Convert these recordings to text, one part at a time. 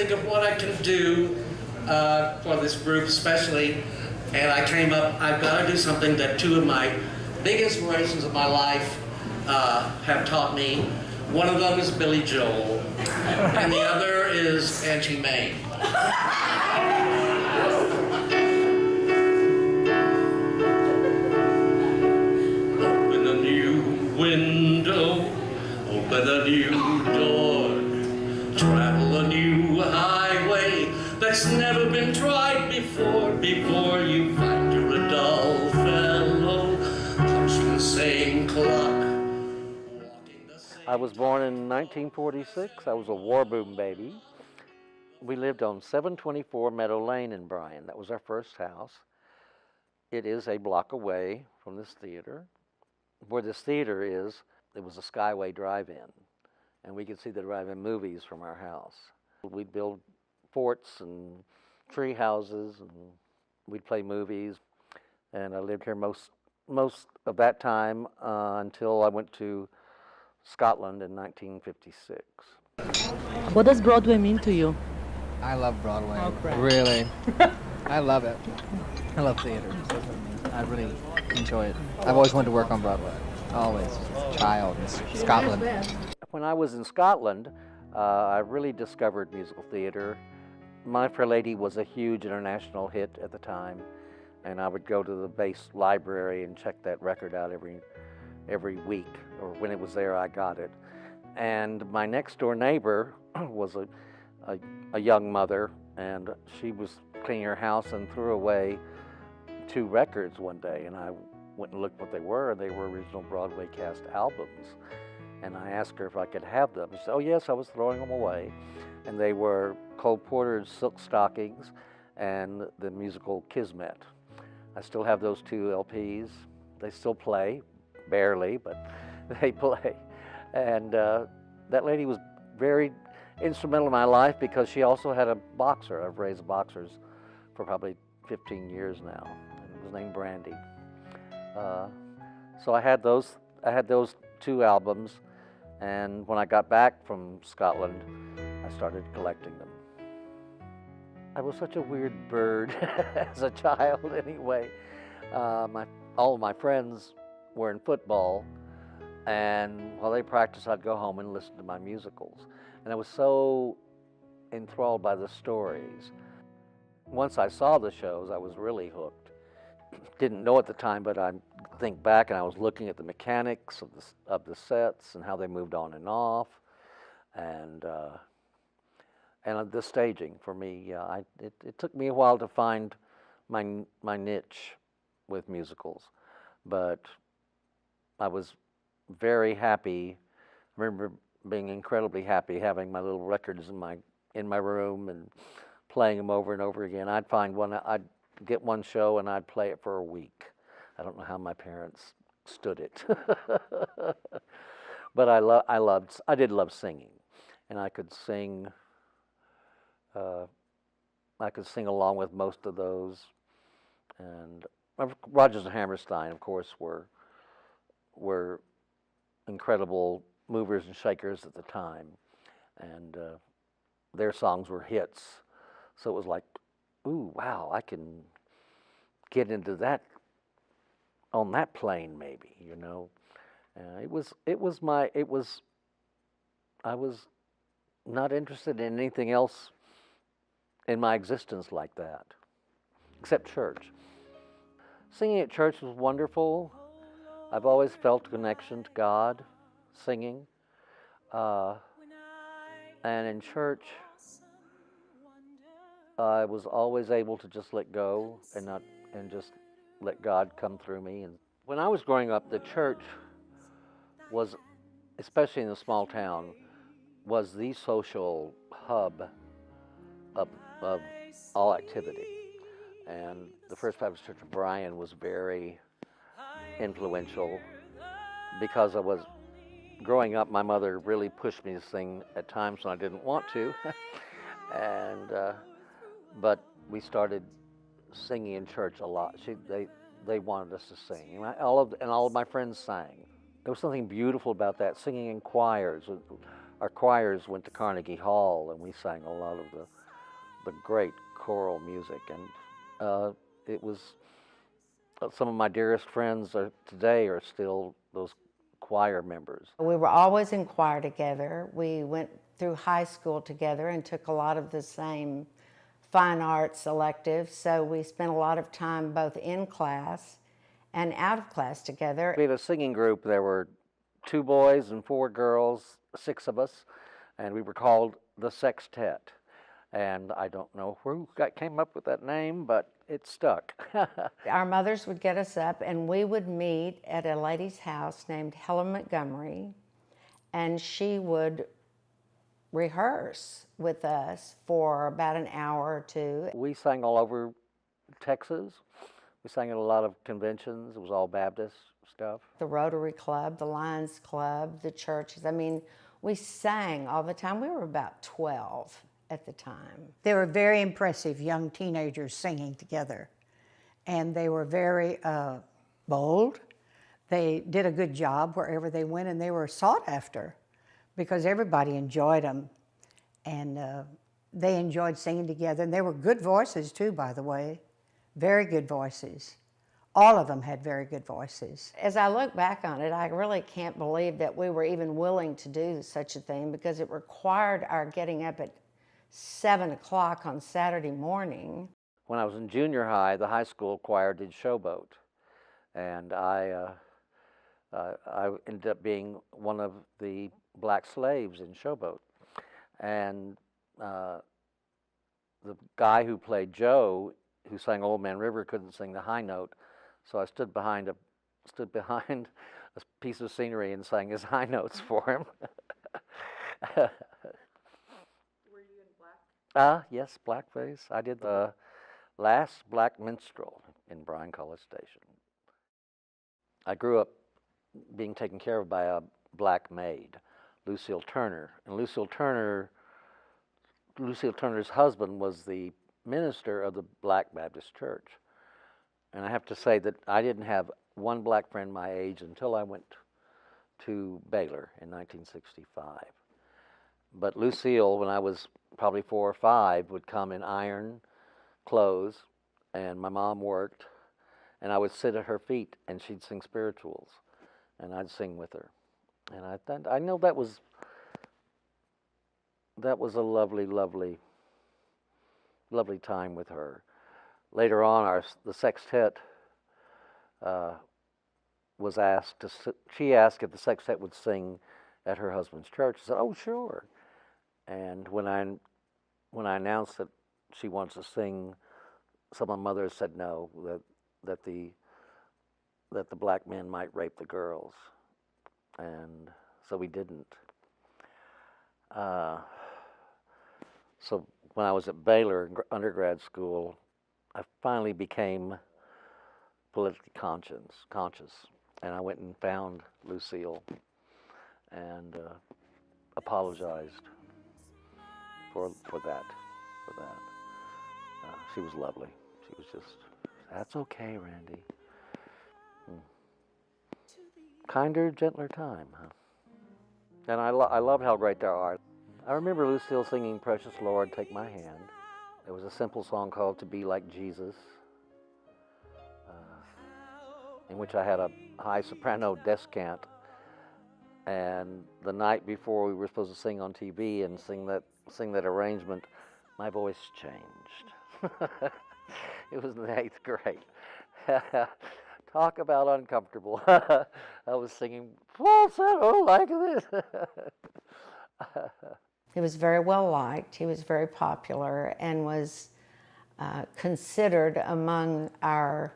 think of what I can do for this group especially, and I came up, I've got to do something that two of my big inspirations of my life have taught me. One of them is Billy Joel, and the other is Angie May. Open a new window, open a new door, travel a new highway that's never been tried before you find you're a dull fellow, punching the same clock. I was born in 1946. I was a war boom baby. We lived on 724 Meadow Lane in Bryan. That was our first house. It is a block away from this theater. Where this theater is, it was a Skyway drive-in, and we could see the drive-in movies from our house. We'd build forts and tree houses, and we'd play movies. And I lived here most of that time until I went to Scotland in 1956. What does Broadway mean to you? I love Broadway. Oh, crap. Really. I love it. I love theater. I really enjoy it. I've always wanted to work on Broadway. Always. As a child in Scotland. When I was in Scotland, I really discovered musical theater. My Fair Lady was a huge international hit at the time, and I would go to the base library and check that record out every week, or when it was there, I got it. And my next door neighbor was a young mother, and she was cleaning her house and threw away 2 records one day, and I went and looked what they were, and they were original Broadway cast albums. And I asked her if I could have them. She said, oh yes, I was throwing them away. And they were Cole Porter's Silk Stockings and the musical Kismet. I still have those 2 LPs. They still play. Barely, but they play. And that lady was very instrumental in my life because she also had a boxer. I've raised boxers for probably 15 years now, and it was named Brandy. So I had those 2 albums, and when I got back from Scotland, I started collecting them. I was such a weird bird as a child anyway. All of my friends were in football, and while they practiced, I'd go home and listen to my musicals. And I was so enthralled by the stories. Once I saw the shows, I was really hooked. Didn't know at the time, but I think back and I was looking at the mechanics of the sets and how they moved on and off, and the staging for me. Yeah, it took me a while to find my niche with musicals, but I was very happy. I remember being incredibly happy having my little records in my room and playing them over and over again. I'd get one show and I'd play it for a week. I don't know how my parents stood it. But I did love singing, and I could sing along with most of those. And Rodgers and Hammerstein, of course, were incredible movers and shakers at the time, and their songs were hits. So it was like, ooh, wow, I can get into that on that plane, maybe, you know. I was not interested in anything else in my existence like that, except church. Singing at church was wonderful. I've always felt a connection to God singing. And in church, I was always able to just let go and just let God come through me. And when I was growing up, the church was, especially in a small town, was the social hub of all activity. And the First Baptist Church of Bryan was very influential because I was growing up. My mother really pushed me to sing at times when I didn't want to, but we started singing in church a lot. They wanted us to sing, and all of my friends sang. There was something beautiful about that, singing in choirs. Our choirs went to Carnegie Hall, and we sang a lot of the great choral music, and it was some of my dearest friends today are still those choir members. We were always in choir together. We went through high school together and took a lot of the same fine arts electives, so we spent a lot of time both in class and out of class together. We had a singing group. There were 2 boys and 4 girls, 6 of us, and we were called the Sextet. And I don't know who came up with that name, but it stuck. Our mothers would get us up and we would meet at a lady's house named Helen Montgomery, and she would rehearse with us for about an hour or 2. We sang all over Texas. We sang at a lot of conventions. It was all Baptist stuff. The Rotary Club, the Lions Club, the churches. I mean, we sang all the time. We were about 12 at the time. They were very impressive young teenagers singing together. And they were very bold. They did a good job wherever they went, and they were sought after because everybody enjoyed them. And they enjoyed singing together. And they were good voices too, by the way. Very good voices. All of them had very good voices. As I look back on it, I really can't believe that we were even willing to do such a thing, because it required our getting up at 7 o'clock on Saturday morning. When I was in junior high, the high school choir did Showboat, and I ended up being one of the black slaves in Showboat. And the guy who played Joe, who sang Old Man River, couldn't sing the high note, so I stood behind a piece of scenery and sang his high notes for him. Yes, blackface. I did the last black minstrel in Bryan College Station. I grew up being taken care of by a black maid, Lucille Turner. And Lucille Turner's husband was the minister of the Black Baptist Church. And I have to say that I didn't have one black friend my age until I went to Baylor in 1965. But Lucille, when I was probably 4 or 5, would come in iron clothes, and my mom worked, and I would sit at her feet, and she'd sing spirituals, and I'd sing with her. And I know that was a lovely, lovely, lovely time with her. Later on, the sextet was asked she asked if the sextet would sing at her husband's church. I said, "Oh, sure." And when I announced that she wants to sing, some of my mothers said no, that the black men might rape the girls, and so we didn't. So when I was at Baylor undergrad school, I finally became politically conscious, and I went and found Lucille and apologized for that. She was lovely. She was just, "That's okay, Randy." Kinder, gentler time, huh? And I loved How Great Thou Art. I remember Lucille singing "Precious Lord, Take My Hand." There was a simple song called "To Be Like Jesus," in which I had a high soprano descant. And the night before we were supposed to sing on TV and sing that arrangement, my voice changed. It was in the 8th grade. Talk about uncomfortable. I was singing falsetto like this. He was very well liked. He was very popular and was considered among our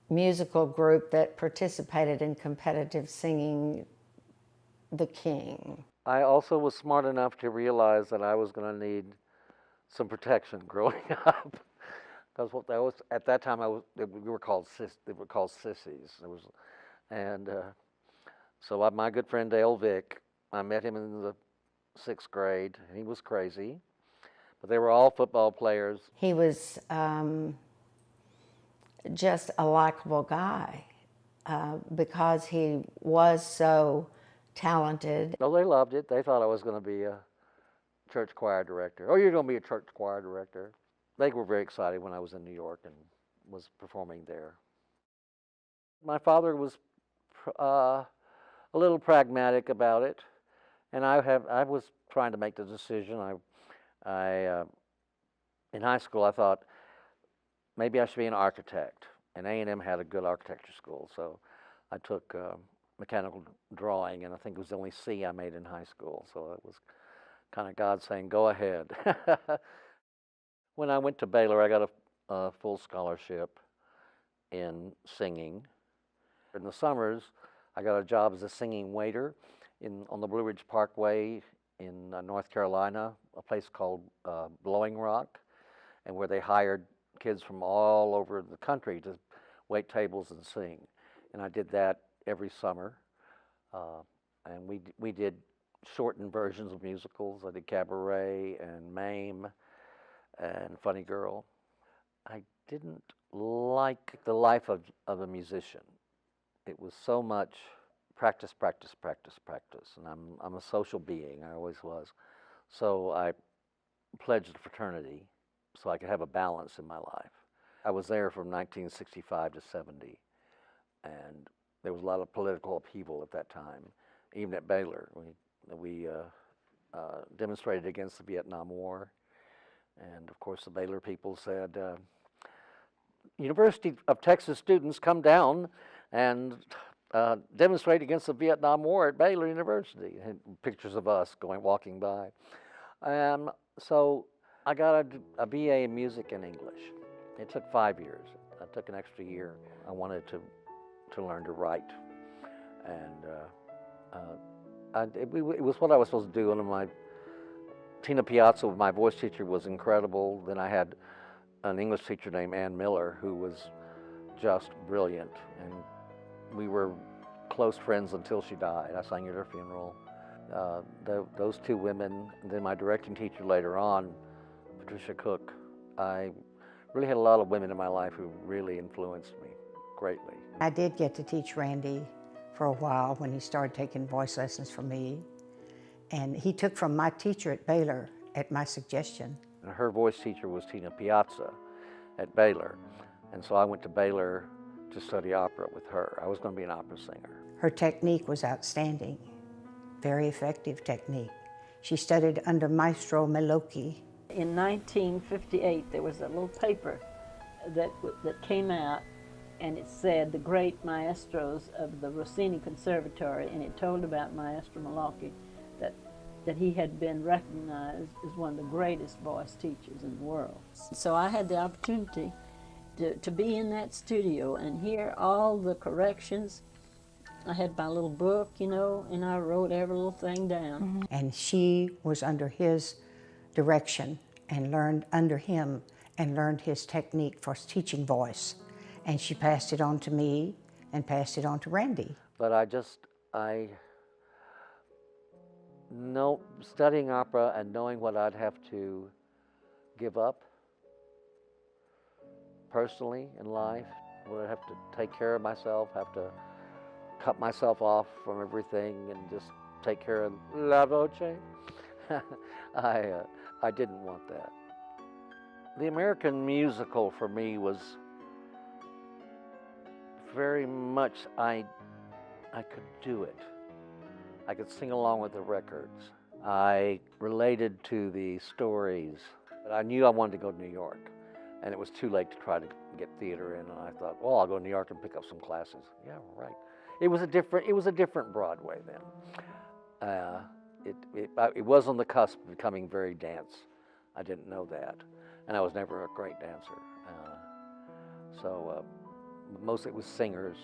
musical group that participated in competitive singing the king. I also was smart enough to realize that I was going to need some protection growing up, because at that time we were called sissies. So my good friend Dale Vick, I met him in the 6th grade. He was crazy, but they were all football players. He was just a likable guy because he was so talented. Oh, they loved it. They thought I was going to be church choir director. Oh, you're going to be a church choir director. They were very excited when I was in New York and was performing there. My father was a little pragmatic about it, and I was trying to make the decision. In high school, I thought maybe I should be an architect, and A&M had a good architecture school, so I took mechanical drawing, and I think it was the only C I made in high school, so it was kind of God saying, go ahead. When I went to Baylor, I got a full scholarship in singing. In the summers, I got a job as a singing waiter on the Blue Ridge Parkway in North Carolina, a place called Blowing Rock, and where they hired kids from all over the country to wait tables and sing. And I did that every summer. And we did shortened versions of musicals. I did Cabaret and Mame and Funny Girl. I didn't like the life of a musician. It was so much practice, practice, practice, practice. And I'm a social being, I always was. So I pledged a fraternity so I could have a balance in my life. I was there from 1965 to 70, and there was a lot of political upheaval at that time. Even at Baylor, we demonstrated against the Vietnam War, and of course the Baylor people said, University of Texas students come down and demonstrate against the Vietnam War at Baylor University. And pictures of us walking by. So I got a BA in music and English. It took 5 years. I took an extra year. I wanted to learn to write, and it was what I was supposed to do. And Tina Piazza, my voice teacher, was incredible. Then I had an English teacher named Ann Miller, who was just brilliant, and we were close friends until she died. I sang at her funeral. Those two women, and then my directing teacher later on, Patricia Cook. I really had a lot of women in my life who really influenced me greatly. I did get to teach Randy for a while when he started taking voice lessons from me. And he took from my teacher at Baylor at my suggestion. And her voice teacher was Tina Piazza at Baylor. And so I went to Baylor to study opera with her. I was going to be an opera singer. Her technique was outstanding, very effective technique. She studied under Maestro Melocchi. In 1958, there was a little paper that came out, and it said the great maestros of the Rossini Conservatory, and it told about Maestro Melocchi, that he had been recognized as one of the greatest voice teachers in the world. So I had the opportunity to be in that studio and hear all the corrections. I had my little book, you know, and I wrote every little thing down. Mm-hmm. And she was under his direction and learned under him and learned his technique for teaching voice. And she passed it on to me and passed it on to Randy. But studying opera and knowing what I'd have to give up personally in life, would I have to take care of myself, have to cut myself off from everything and just take care of la voce? I didn't want that. The American musical for me was very much, I could do it. I could sing along with the records. I related to the stories. But I knew I wanted to go to New York, and it was too late to try to get theater in, and I thought, well, I'll go to New York and pick up some classes. Yeah, right. It was a different Broadway then. It was on the cusp of becoming very dance. I didn't know that, and I was never a great dancer. So mostly it was singers,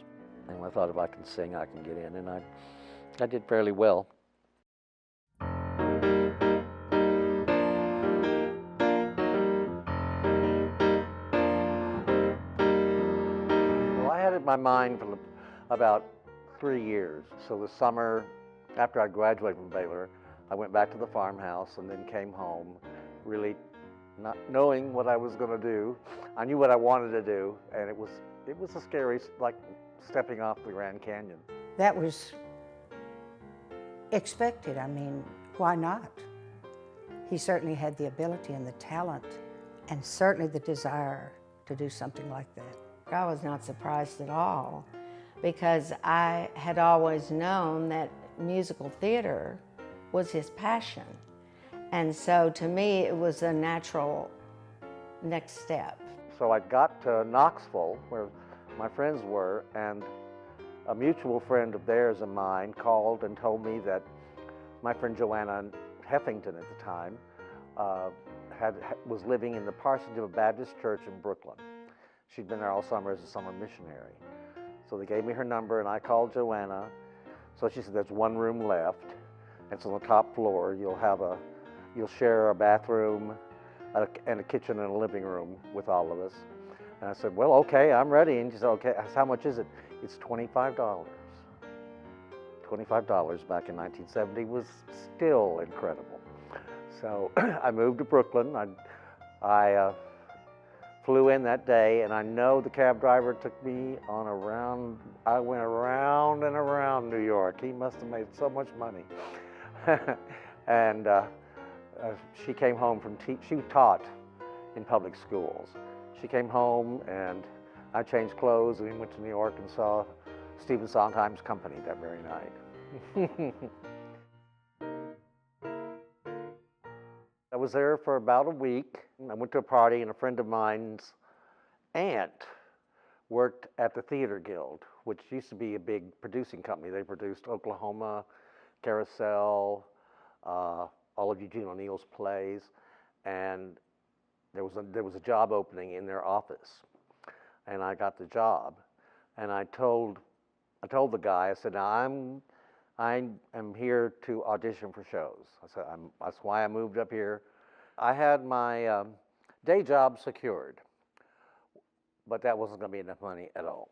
and I thought if I can sing, I can get in, and I did fairly well. Well, I had it in my mind for about 3 years. So the summer after I graduated from Baylor, I went back to the farmhouse and then came home, really not knowing what I was going to do. I knew what I wanted to do, and it was a scary, like stepping off the Grand Canyon. That was expected. I mean, why not? he certainly had the ability and the talent and certainly the desire to do something like that. I was not surprised at all because I had always known that musical theater was his passion. And so to me, it was a natural next step. So I got to Knoxville, where my friends were, and a mutual friend of theirs and mine called and told me that my friend Joanna Heffington at the time was living in the parsonage of a Baptist church in Brooklyn. She'd been there all summer as a summer missionary. So they gave me her number, and I called Joanna. So she said, there's one room left. It's on the top floor. You'll share a bathroom and a kitchen and a living room with all of us. And I said, well, okay, I'm ready. And she said, okay, I said, how much is it? It's $25. $25 back in 1970 was still incredible. So I moved to Brooklyn. I flew in that day, and I know the cab driver took me on a round. I went around and around New York. He must have made so much money. And she came home from she taught in public schools. She came home, and I changed clothes, and we went to New York and saw Stephen Sondheim's company that very night. I was there for about a week. I went to a party, and a friend of mine's aunt worked at the Theater Guild, which used to be a big producing company. They produced Oklahoma, Carousel, all of Eugene O'Neill's plays, and there was a job opening in their office, and I got the job, and I told the guy, I said, now I am here to audition for shows. I said, that's why I moved up here. I had my day job secured, but that wasn't going to be enough money at all.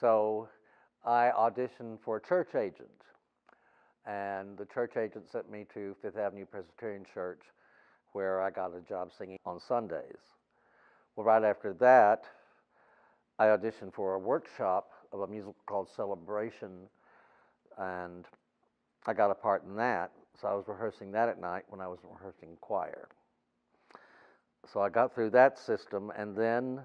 So I auditioned for a church agent, and the church agent sent me to Fifth Avenue Presbyterian Church, where I got a job singing on Sundays. Well, right after that, I auditioned for a workshop of a musical called Celebration, and I got a part in that. So I was rehearsing that at night when I was rehearsing choir. So I got through that system, and then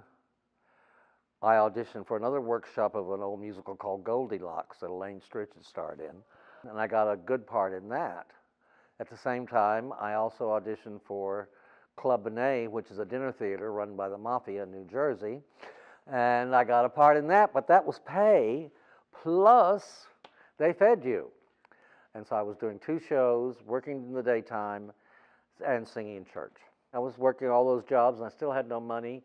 I auditioned for another workshop of an old musical called Goldilocks that Elaine Stritch had starred in, and I got a good part in that. At the same time, I also auditioned for Club Benet, which is a dinner theater run by the Mafia in New Jersey, and I got a part in that, but that was pay, plus they fed you. And so I was doing 2 shows, working in the daytime, and singing in church. I was working all those jobs, and I still had no money,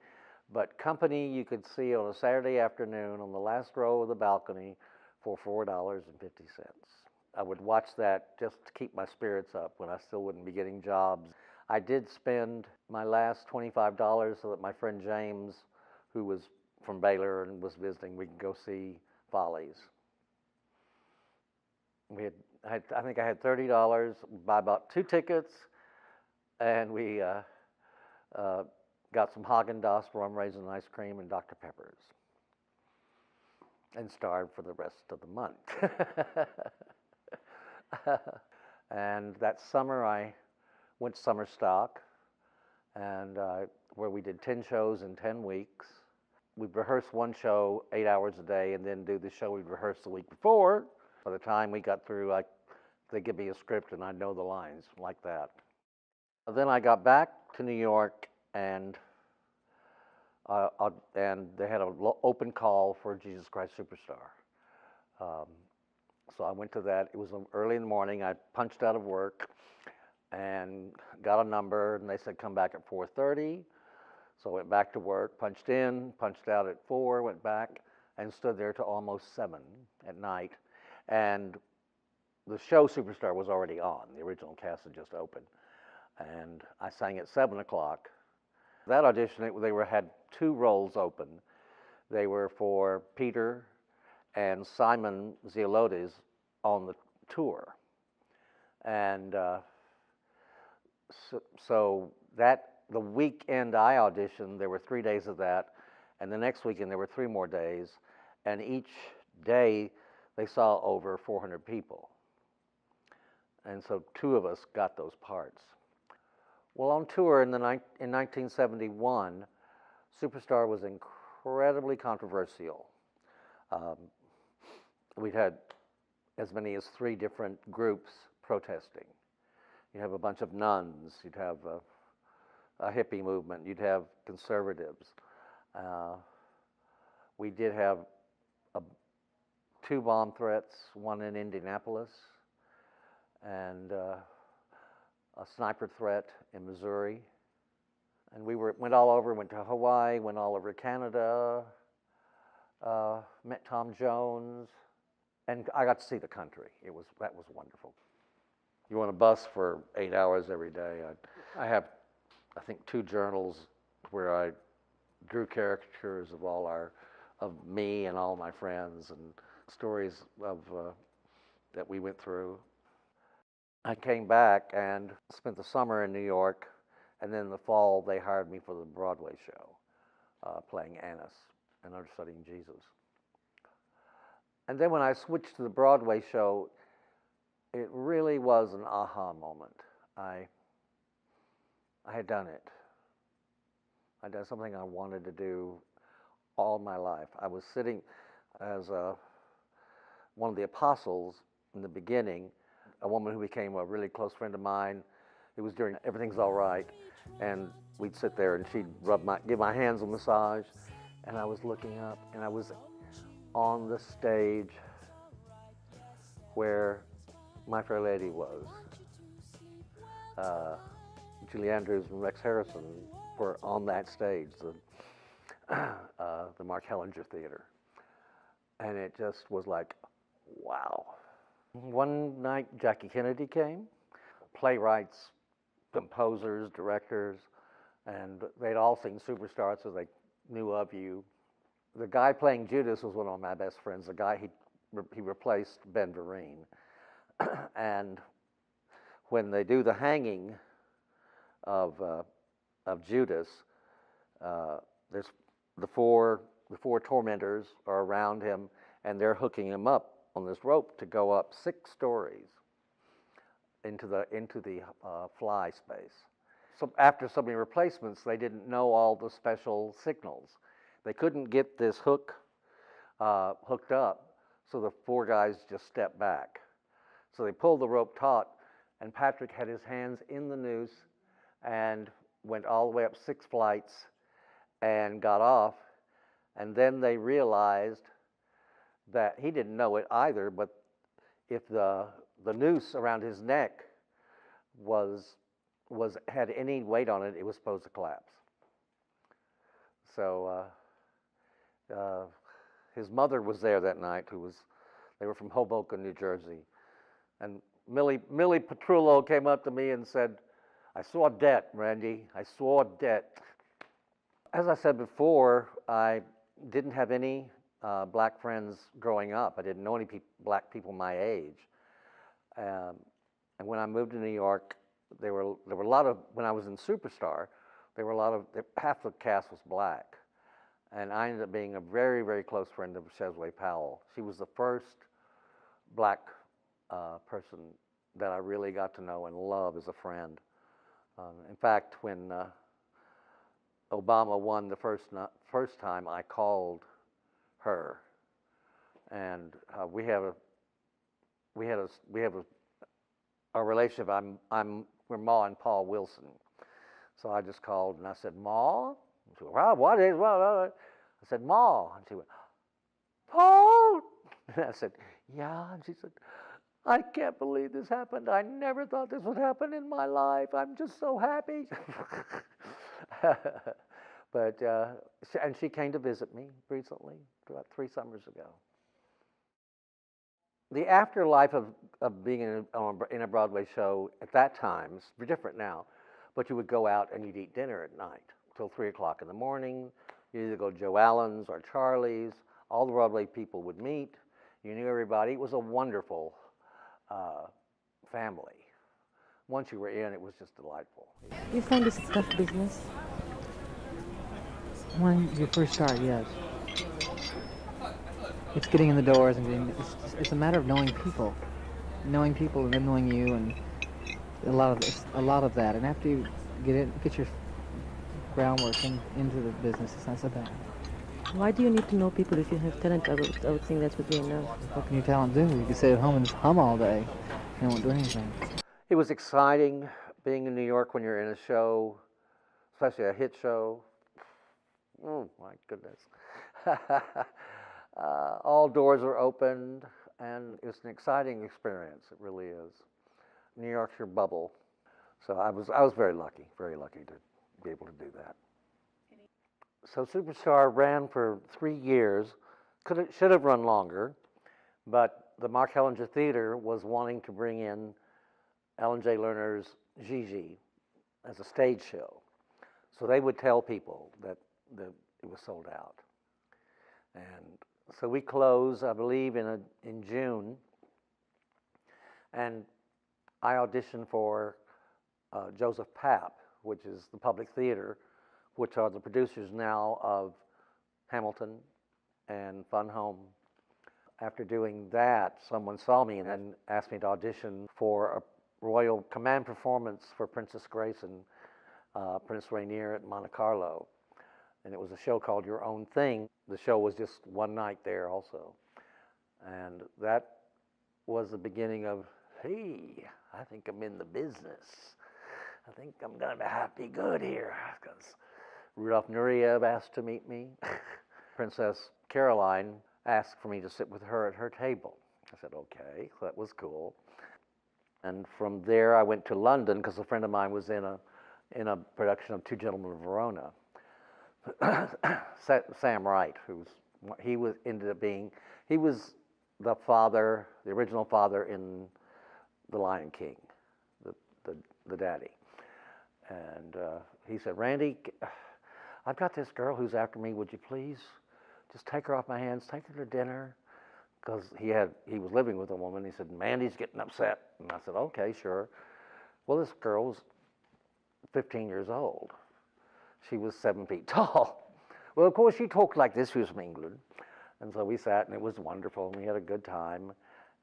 but company you could see on a Saturday afternoon on the last row of the balcony for $4.50. I would watch that just to keep my spirits up when I still wouldn't be getting jobs. I did spend my last $25 so that my friend James, who was from Baylor and was visiting, we could go see Follies. I think I had $30, buy about 2 tickets, and we got some Haagen-Dazs rum raisin ice cream and Dr. Peppers, and starved for the rest of the month. And that summer I went to summer stock, and where we did 10 shows in 10 weeks. We'd rehearse one show 8 hours a day, and then do the show we'd rehearsed the week before. By the time we got through, they'd give me a script, and I'd know the lines like that. Then I got back to New York, and they had an open call for Jesus Christ Superstar. So I went to that. It was early in the morning. I punched out of work and got a number, and they said, come back at 4:30. So I went back to work, punched in, punched out at 4, went back, and stood there till almost 7 at night. And the show Superstar was already on. The original cast had just opened. And I sang at 7 o'clock. That audition, they had 2 roles open. They were for Peter and Simon Zelotes on the tour. And so that the weekend I auditioned, there were 3 days of that, and the next weekend there were 3 more days, and each day they saw over 400 people. And so 2 of us got those parts. Well, on tour in 1971, Superstar was incredibly controversial. We'd had as many as 3 different groups protesting. You'd have a bunch of nuns, you'd have a hippie movement, you'd have conservatives. We did have 2 bomb threats, one in Indianapolis, and a sniper threat in Missouri. And we went all over, went to Hawaii, went all over Canada, met Tom Jones, and I got to see the country. That was wonderful. You're on a bus for 8 hours every day. I have, I think, 2 journals where I drew caricatures of me and all my friends and stories of that we went through. I came back and spent the summer in New York, and then in the fall they hired me for the Broadway show, playing Annis and understudying Jesus. And then when I switched to the Broadway show, it really was an aha moment. I had done it. I'd done something I wanted to do all my life. I was sitting as one of the apostles in the beginning, a woman who became a really close friend of mine. It was during Everything's All Right, and we'd sit there and she'd give my hands a massage, and I was looking up, and I was on the stage where My Fair Lady was. Julie Andrews and Rex Harrison were on that stage, the Mark Hellinger Theater. And it just was like, wow. One night, Jackie Kennedy came, playwrights, composers, directors, and they'd all seen Superstar, so they knew of you. The guy playing Judas was one of my best friends. The guy, he replaced Ben Vereen. And when they do the hanging of Judas, there's the four tormentors are around him, and they're hooking him up on this rope to go up 6 stories into the fly space. So after so many replacements, they didn't know all the special signals. They couldn't get this hook hooked up, so the 4 guys just stepped back. So they pulled the rope taut, and Patrick had his hands in the noose and went all the way up 6 flights and got off. And then they realized that he didn't know it either, but if the noose around his neck had any weight on it, it was supposed to collapse. So his mother was there that night. They were from Hoboken, New Jersey, and Millie Petrullo came up to me and said, "I saw debt, Randy. I saw debt." As I said before, I didn't have any black friends growing up. I didn't know any black people my age. And when I moved to New York, there were a lot of, when I was in Superstar, half the cast was black. And I ended up being a very, very close friend of Shesway Powell. She was the first black person that I really got to know and love as a friend. In fact, when Obama won the first time, I called her, and we have a relationship. We're Ma and Paul Wilson, so I just called and I said, "Ma," she went, "Well, what is what?" I said, "Ma," and she went, "Paul," and I said, "Yeah," and she said, "I can't believe this happened. I never thought this would happen in my life. I'm just so happy." But and she came to visit me recently, about 3 summers ago. The afterlife of being in a Broadway show at that time is different now, but you would go out and you'd eat dinner at night till 3 o'clock in the morning. You'd either go to Joe Allen's or Charlie's. All the Broadway people would meet. You knew everybody. It was a wonderful family. Once you were in, it was just delightful. You find this a tough business? When you first start, yes. It's getting in the doors and it's a matter of knowing people and them knowing you, and a lot of that. And after get your groundwork into the business. It's not so bad. Why do you need to know people if you have talent? I would think that would be enough. What can your talent do? You can sit at home and just hum all day and won't do anything. It was exciting being in New York when you're in a show, especially a hit show. Oh my goodness. All doors are opened, and it's an exciting experience. It really is. New York's your bubble. So I was very lucky to be able to do that. So Superstar ran for 3 years. Should have run longer, but the Mark Hellinger Theater was wanting to bring in Ellen J. Lerner's Gigi as a stage show. So they would tell people that it was sold out. And so we closed, I believe, in June. And I auditioned for Joseph Papp, which is the Public Theater, which are the producers now of Hamilton and Fun Home. After doing that, someone saw me and then asked me to audition for a Royal Command performance for Princess Grace and Prince Rainier at Monte Carlo. And it was a show called Your Own Thing. The show was just one night there also. And that was the beginning of, hey, I think I'm in the business. I think I'm going to be good here. Because Rudolph Nureyev asked to meet me. Princess Caroline asked for me to sit with her at her table. I said, okay, so that was cool. And from there, I went to London because a friend of mine was in a production of Two Gentlemen of Verona. Sam Wright, he was the father, the original father in The Lion King, the daddy. And he said, Randy, I've got this girl who's after me. Would you please just take her off my hands, take her to dinner? Because he was living with a woman. He said, Mandy's getting upset. And I said, okay, sure. Well, this girl was 15 years old. She was 7 feet tall. Well, of course, she talked like this. She was from England. And so we sat, and it was wonderful, and we had a good time.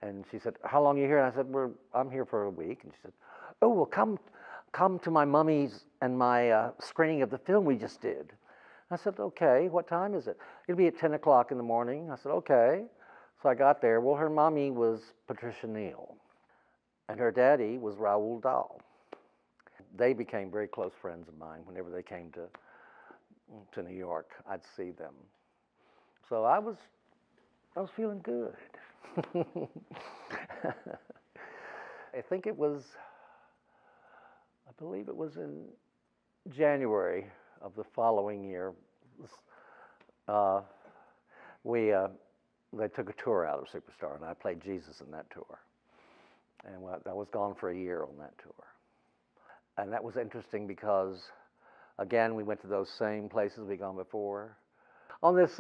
And she said, how long are you here? And I said, I'm here for a week. And she said, oh, well, come to my mummy's and my screening of the film we just did. I said, okay, what time is it? It'll be at 10 o'clock in the morning. I said, okay. So I got there. Well, her mommy was Patricia Neal, and her daddy was Raoul Dahl. They became very close friends of mine. Whenever they came to New York, I'd see them. So I was feeling good. I believe it was in January of the following year. They took a tour out of Superstar, and I played Jesus in that tour. And I was gone for a year on that tour. And that was interesting because, again, we went to those same places we'd gone before. On this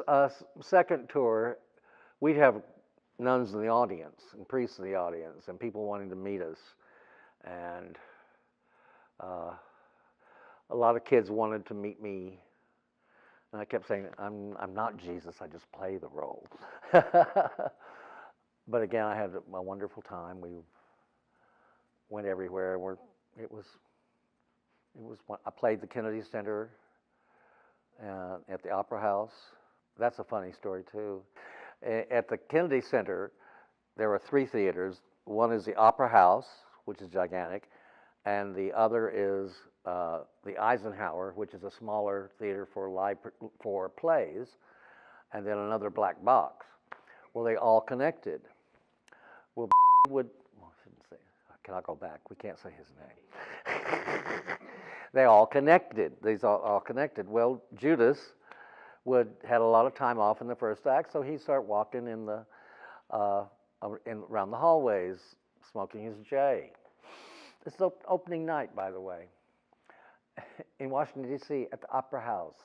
second tour, we'd have nuns in the audience and priests in the audience and people wanting to meet us. And a lot of kids wanted to meet me. And I kept saying, I'm not Jesus, I just play the role. But again, I had a wonderful time. We went everywhere. I played the Kennedy Center at the Opera House. That's a funny story, too. At the Kennedy Center, there are 3 theaters. One is the Opera House, which is gigantic, and the other is the Eisenhower, which is a smaller theater for plays, and then another black box. Well, they all connected. Well, I shouldn't say. Can I go back? We can't say his name. They all connected. These all connected. Well, Judas had a lot of time off in the first act, so he started walking around the hallways, smoking his J. It's the opening night, by the way, in Washington, D.C., at the Opera House.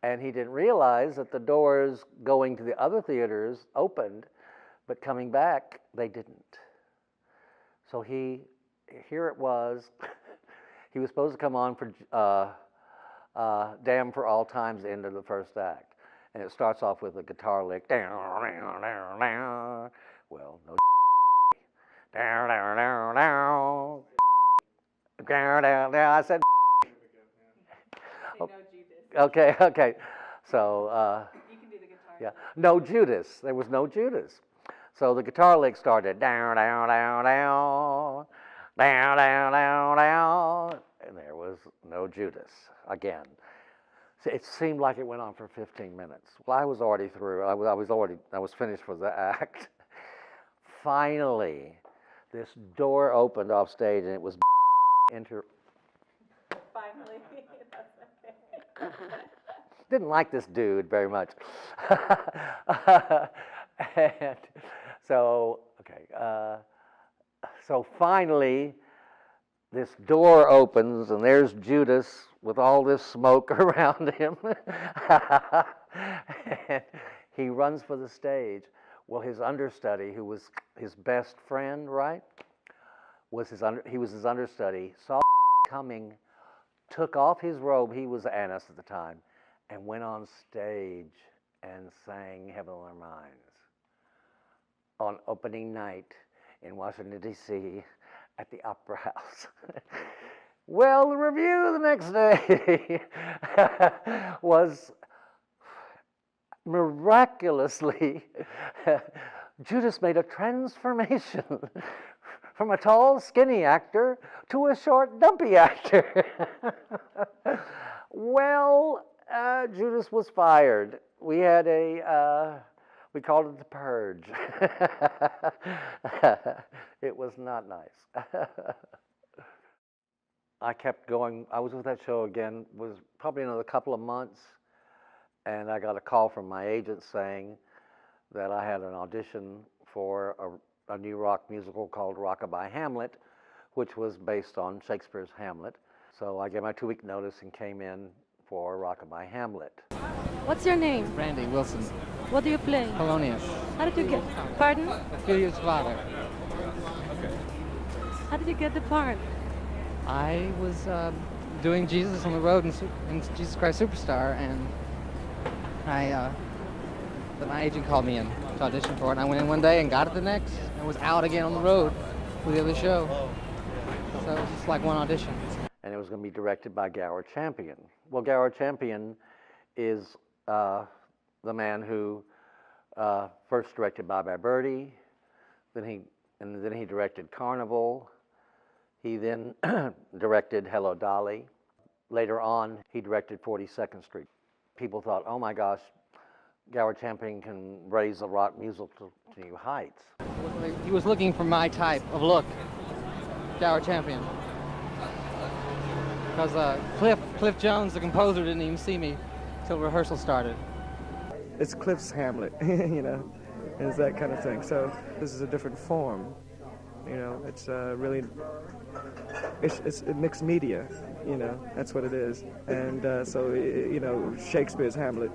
And he didn't realize that the doors going to the other theaters opened, but coming back, they didn't. So here it was. He was supposed to come on for Damn for All Time's the end of the first act. And it starts off with a guitar lick. Well, no. I said, okay, okay. So, yeah, no Judas. There was no Judas. So the guitar lick started down, down, down, down, down, down, down, down, and there was no Judas again. So it seemed like it went on for 15 minutes. Well, I was already through. I was finished with the act. Finally, this door opened off stage, and it was enter. Finally. Didn't like this dude very much. And so, okay. So finally, this door opens, and there's Judas with all this smoke around him. And he runs for the stage. Well, his understudy, who was his best friend, right, he was his understudy, saw coming, took off his robe, he was Annis at the time, and went on stage and sang Heaven on Our Minds on opening night in Washington, D.C. at the Opera House. Well, the review the next day was miraculously, Judas made a transformation from a tall, skinny actor to a short, dumpy actor. Well, Judas was fired. We had we called it the purge. It was not nice. I kept going. I was with that show again, was probably another couple of months, and I got a call from my agent saying that I had an audition for a new rock musical called Rockabye Hamlet, which was based on Shakespeare's Hamlet. So I gave my 2-week notice and came in for Rockabye Hamlet. What's your name? Randy Wilson, What do you play? Polonius, How did you get? Pardon? Ophelia's father. How did you get the part? I was doing Jesus on the Road in Jesus Christ Superstar, and my agent called me in to audition for it, and I went in one day and got it the next, and was out again on the road with the other show. So it was just like one audition. And it was going to be directed by Gower Champion. Well, Gower Champion is the man who first directed Bye Bye Birdie, then he directed Carnival. He then directed Hello Dolly. Later on, he directed 42nd Street. People thought, oh my gosh, Gower Champion can raise the rock musical to new heights. He was looking for my type of look, Gower Champion. Because Cliff Jones, the composer, didn't even see me till rehearsal started. It's Cliff's Hamlet, you know, and it's that kind of thing. So this is a different form, you know. It's really, it's mixed media, you know. That's what it is. And so you know, Shakespeare's Hamlet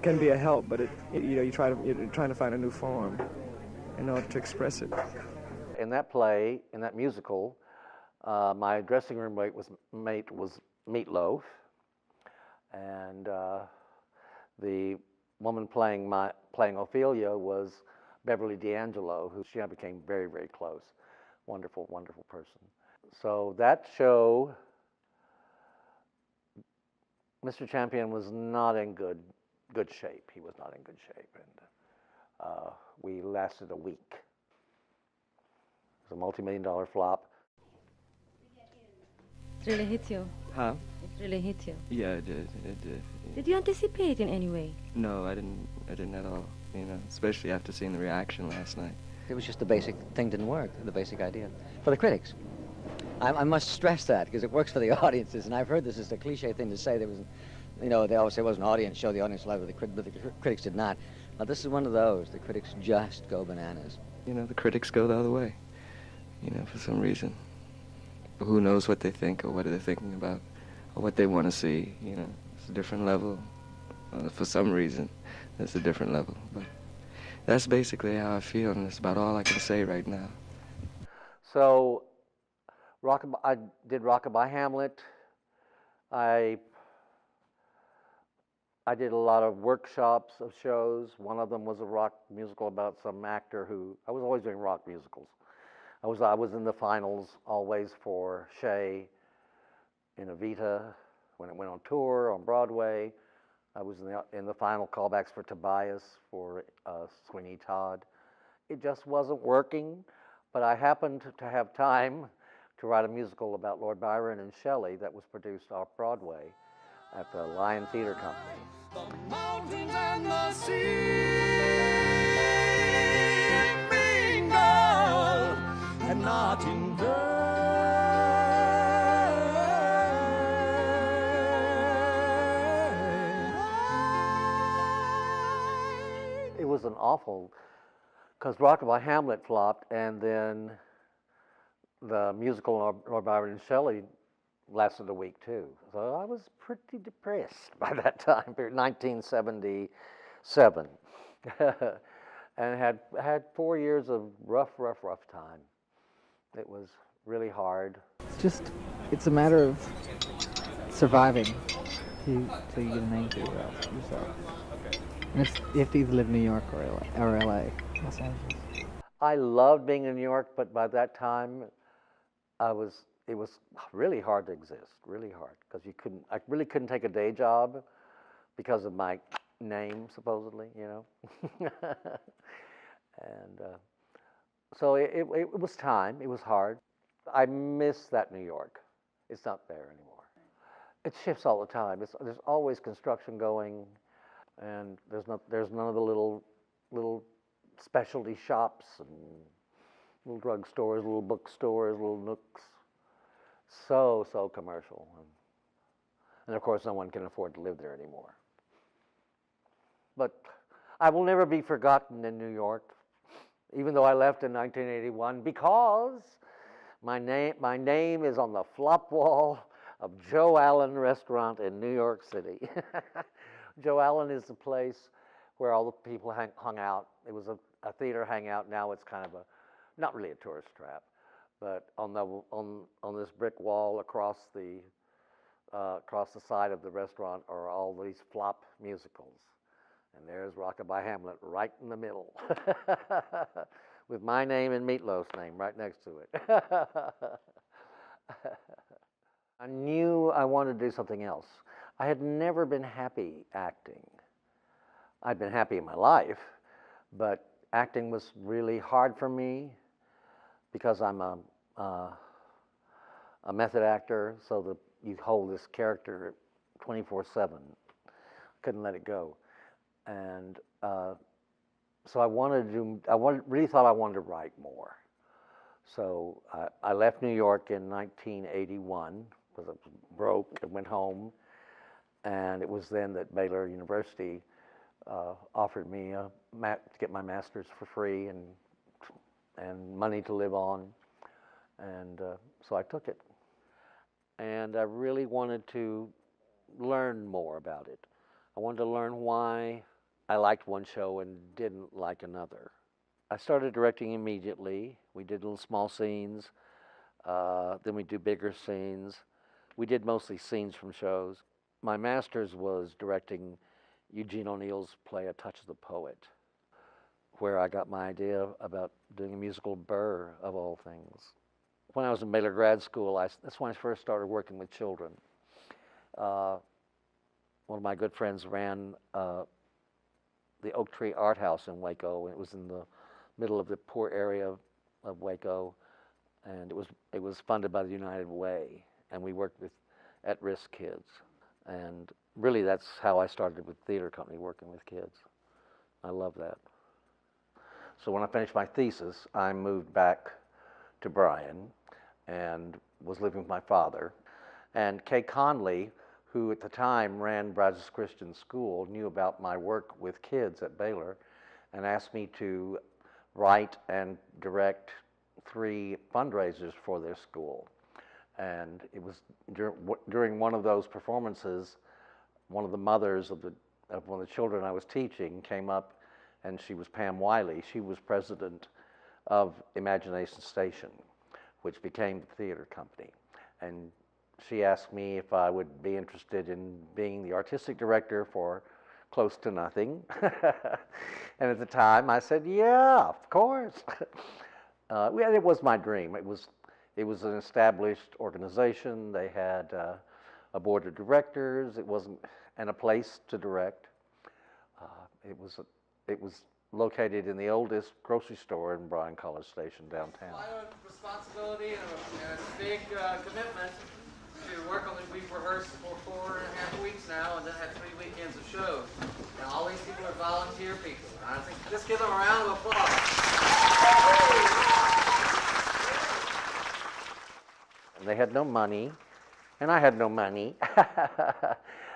can be a help, but you know, you're trying to find a new form in order to express it. In that play, in that musical, my dressing room mate was Meatloaf, and the woman playing Ophelia was Beverly D'Angelo, who she and I became very, very close. Wonderful, wonderful person. So that show, Mr. Champion was not in good shape. He was not in good shape, and we lasted a week. It was a multi-million-dollar flop. It really hit you. Huh? It really hit you. Yeah, it did. It did. Did you anticipate in any way? No, I didn't at all. You know, especially after seeing the reaction last night. It was just the basic thing didn't work, the basic idea. For the critics. I must stress that, because it works for the audiences, and I've heard this is a cliche thing to say. There was, you know, they always say it was an audience show, the audience loved it, but the critics did not. Now this is one of those. The critics just go bananas. You know, the critics go the other way, you know, for some reason. Who knows what they think or what they're thinking about or what they want to see, you know. It's a different level. For some reason, it's a different level. But that's basically how I feel, and that's about all I can say right now. So, I did Rockabye Hamlet. I did a lot of workshops of shows. One of them was a rock musical about some actor who, I was always doing rock musicals. I was in the finals always for Shea in Evita when it went on tour on Broadway. I was in the final callbacks for Tobias for Sweeney Todd. It just wasn't working, but I happened to have time to write a musical about Lord Byron and Shelley that was produced off Broadway at the Lion Theater Company. The mountains and the sea mingle, and not in vain. It was an awful, because Rockabye Hamlet flopped, and then the musical Lord Byron and Shelley lasted a week too. So I was pretty depressed by that time, 1977, and had 4 years of rough time. It was really hard. It's a matter of surviving till you get a name for yourself. And you have to either live in New York or LA, Los Angeles. I loved being in New York, but by that time, it was really hard to exist, really hard, because I really couldn't take a day job because of my name, supposedly, you know. And so it was time, it was hard. I miss that New York. It's not there anymore. It shifts all the time. There's always construction going, and there's none of the little specialty shops and little drugstores, little bookstores, little nooks. So commercial. And of course, no one can afford to live there anymore. But I will never be forgotten in New York, even though I left in 1981, because my name is on the flop wall of Joe Allen Restaurant in New York City. Joe Allen is the place where all the people hung out. It was a theater hangout. Now it's kind of not really a tourist trap, but on this brick wall across the side of the restaurant are all these flop musicals, and there's Rockabye Hamlet right in the middle, with my name and Meatloaf's name right next to it. I knew I wanted to do something else. I had never been happy acting. I'd been happy in my life, but acting was really hard for me because I'm a method actor, so that you hold this character 24/7. Couldn't let it go, and so I really thought I wanted to write more. So I left New York in 1981 because I was broke and went home, and it was then that Baylor University offered me to get my master's for free and money to live on, and so I took it. And I really wanted to learn more about it. I wanted to learn why I liked one show and didn't like another. I started directing immediately. We did little small scenes, then we do bigger scenes. We did mostly scenes from shows. My master's was directing Eugene O'Neill's play A Touch of the Poet, where I got my idea about doing a musical Burr, of all things. When I was in Baylor grad school, that's when I first started working with children. One of my good friends ran the Oak Tree Art House in Waco, and it was in the middle of the poor area of Waco, and it was funded by the United Way, and we worked with at-risk kids. And really, that's how I started with theater company, working with kids. I love that. So when I finished my thesis, I moved back to Bryan and was living with my father. And Kay Conley, who at the time ran Brazos Christian School, knew about my work with kids at Baylor and asked me to write and direct 3 fundraisers for their school. And it was during one of those performances, one of the mothers of one of the children I was teaching came up, and she was Pam Wiley. She was president of Imagination Station, which became the theater company. And she asked me if I would be interested in being the artistic director for close to nothing. And at the time I said, yeah, of course. Well, it was my dream. It was an established organization. They had a board of directors. It wasn't, and a place to direct. It was located in the oldest grocery store in Bryan College Station downtown. A lot of responsibility and a big commitment to work on it. We've rehearsed for 4.5 weeks now, and then had 3 weekends of shows. And all these people are volunteer people. And I think let's give them a round of applause. And they had no money, and I had no money,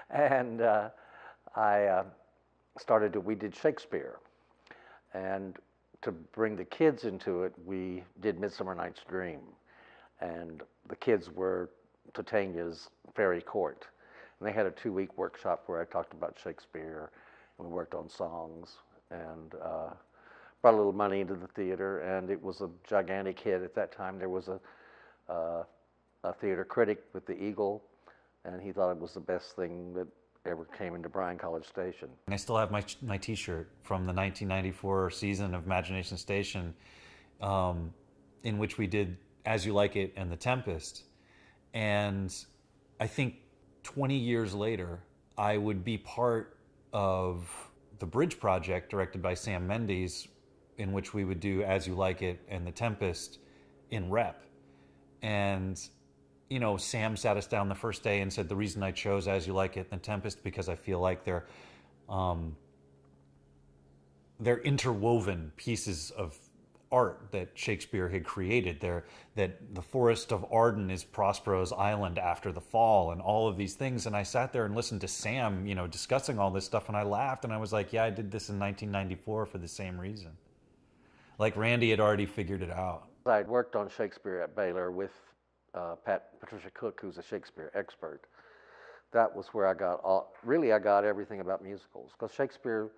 and we did Shakespeare. And to bring the kids into it, we did Midsummer Night's Dream. And the kids were Titania's Fairy Court. And they had a 2-week workshop where I talked about Shakespeare, and we worked on songs, and brought a little money into the theater, and it was a gigantic hit. At that time, there was a theater critic with the Eagle, and he thought it was the best thing that ever came into Bryan College Station. I still have my T-shirt from the 1994 season of Imagination Station, in which we did As You Like It and The Tempest. And I think 20 years later, I would be part of the Bridge Project directed by Sam Mendes, in which we would do As You Like It and The Tempest in rep. And you know, Sam sat us down the first day and said, the reason I chose As You Like It and The Tempest because I feel like they're interwoven pieces of art that Shakespeare had created. That the Forest of Arden is Prospero's island after the fall, and all of these things. And I sat there and listened to Sam, you know, discussing all this stuff, and I laughed, and I was like, yeah, I did this in 1994 for the same reason. Like Randy had already figured it out. I'd worked on Shakespeare at Baylor with Patricia Cook, who's a Shakespeare expert. That was where I got everything about musicals, because Shakespeare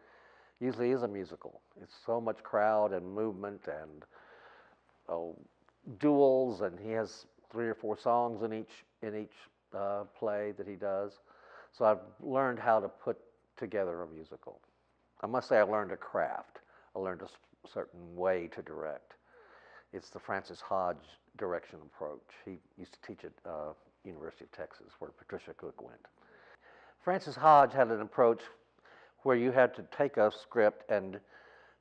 usually is a musical. It's so much crowd and movement and duels, and he has 3 or 4 songs in each play that he does. So I've learned how to put together a musical. I must say I learned a craft. I learned a certain way to direct. It's the Francis Hodge direction approach. He used to teach at University of Texas, where Patricia Cook went. Francis Hodge had an approach where you had to take a script and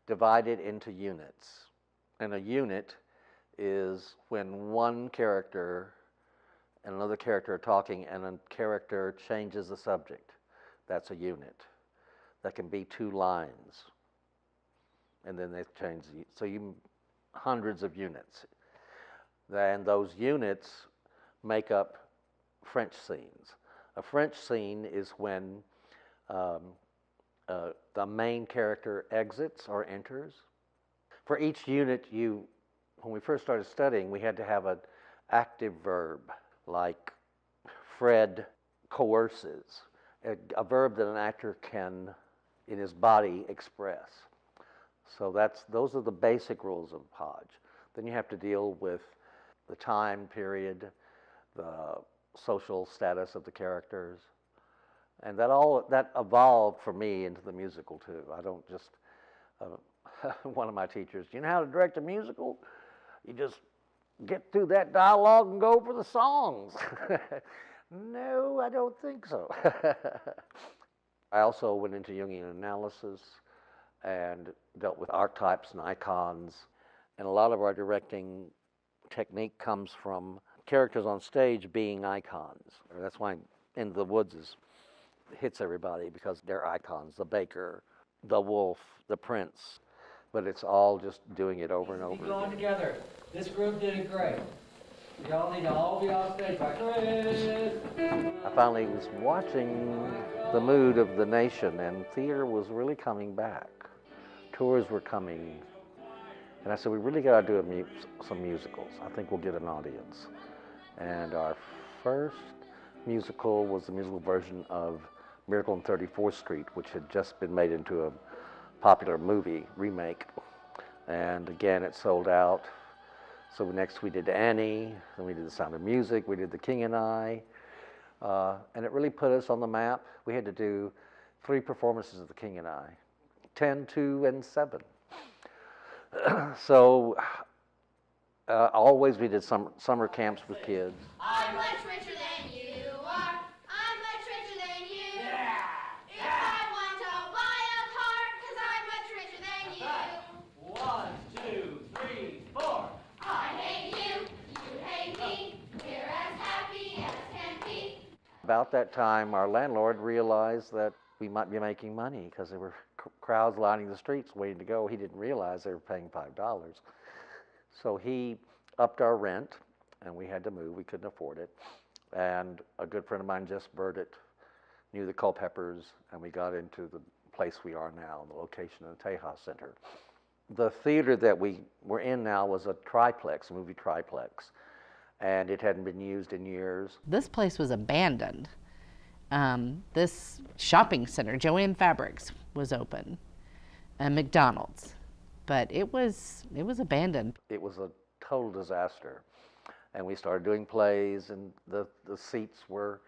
divide it into units. And a unit is when one character and another character are talking and a character changes the subject. That's a unit. That can be 2 lines. And then they change hundreds of units. And those units make up French scenes. A French scene is when the main character exits or enters. For each unit, when we first started studying, we had to have an active verb, like Fred coerces, a verb that an actor can, in his body, express. So those are the basic rules of Hodge. Then you have to deal with the time period, the social status of the characters, and that evolved for me into the musical too. I don't just one of my teachers, you know how to direct a musical? You just get through that dialogue and go for the songs. No, I don't think so. I also went into Jungian analysis and dealt with archetypes and icons. And a lot of our directing technique comes from characters on stage being icons. That's why Into the Woods hits everybody, because they're icons. The baker, the wolf, the prince. But it's all just doing it over and over Keep going again. together. This group did it great. Y'all need to all be on stage like Chris. I finally was watching the mood of the nation, and theater was really coming back. Tours were coming. And I said, we really got to do some musicals. I think we'll get an audience. And our first musical was the musical version of Miracle on 34th Street, which had just been made into a popular movie remake. And again, it sold out. So next we did Annie, then we did The Sound of Music, we did The King and I. And it really put us on the map. We had to do 3 performances of The King and I, 10, 2, and 7. So Always we did summer camps with kids. I'm much richer than you are. I'm much richer than you. Yeah. If I want to buy a car, 'cause I'm much richer than you. 1, 2, 3, 4. I hate you, you hate me. We're as happy as can be. About that time, our landlord realized that we might be making money because there were crowds lining the streets waiting to go. He didn't realize they were paying $5. So he upped our rent, and we had to move. We couldn't afford it. And a good friend of mine, Jess Burdett, knew the Culpeppers, and we got into the place we are now, the location of the Tejas Center. The theater that we were in now was a triplex, a movie triplex, and it hadn't been used in years. This place was abandoned. This shopping center, Joanne Fabrics, was open, and McDonald's. But it was abandoned. It was a total disaster. And we started doing plays, and the seats were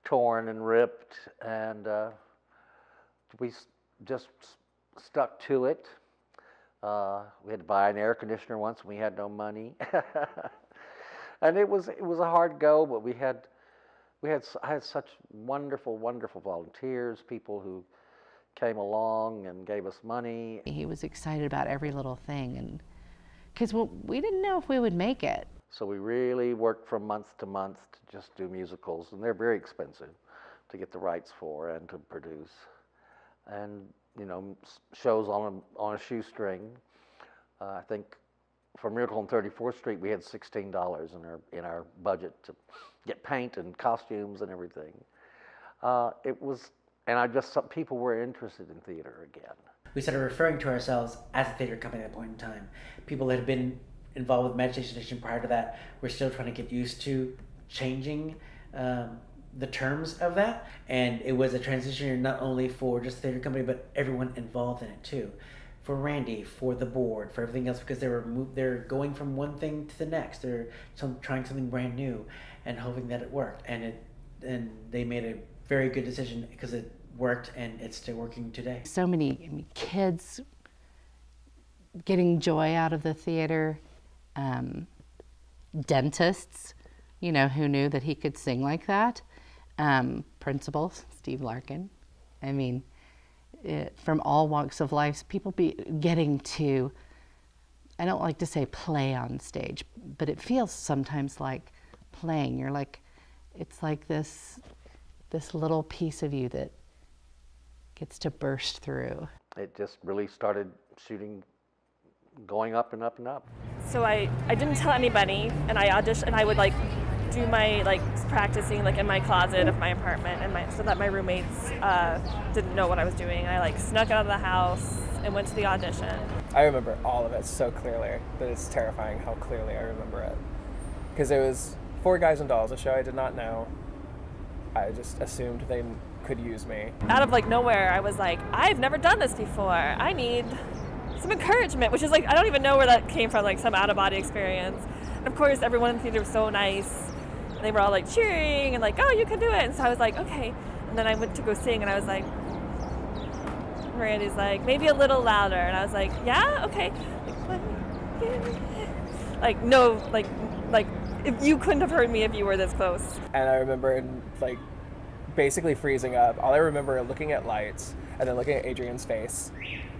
torn and ripped, and we just stuck to it. We had to buy an air conditioner once, and we had no money. And it was a hard go, but I had such wonderful, wonderful volunteers, people who came along and gave us money. He was excited about every little thing, and because we didn't know if we would make it. So we really worked from month to month to just do musicals, and they're very expensive to get the rights for and to produce. And shows on a shoestring. I think for Miracle on 34th Street, we had $16 in our budget to get paint and costumes and everything. People were interested in theater again. We started referring to ourselves as a theater company at that point in time. People that had been involved with Imagination Station prior to that were still trying to get used to changing the terms of that. And it was a transition year not only for just the theater company, but everyone involved in it too. For Randy, for the board, for everything else, because they're going from one thing to the next. They're trying something brand new and hoping that it worked. And they made a very good decision because it worked, and it's still working today. So many kids getting joy out of the theater, dentists, who knew that he could sing like that, principals, Steve Larkin. I mean, from all walks of life, people be getting to, I don't like to say play on stage, but it feels sometimes like playing. You're like, it's like this little piece of you that gets to burst through. It just really started shooting, going up and up and up. So I didn't tell anybody, and I auditioned, and I would do my practicing in my closet of my apartment, and so that my roommates didn't know what I was doing. I snuck out of the house and went to the audition. I remember all of it so clearly that it's terrifying how clearly I remember it. Because it was Four Guys and Dolls, a show I did not know. I just assumed they could use me. Out of nowhere, I was like, I've never done this before. I need some encouragement, which is I don't even know where that came from, some out-of-body experience. And of course, everyone in the theater was so nice. And they were all cheering and oh, you can do it. And so I was like, okay. And then I went to go sing, and I was like, Randy's like, maybe a little louder. And I was like, yeah, okay. No, if you couldn't have heard me if you were this close. And I remember basically freezing up. All I remember looking at lights and then looking at Adrian's face,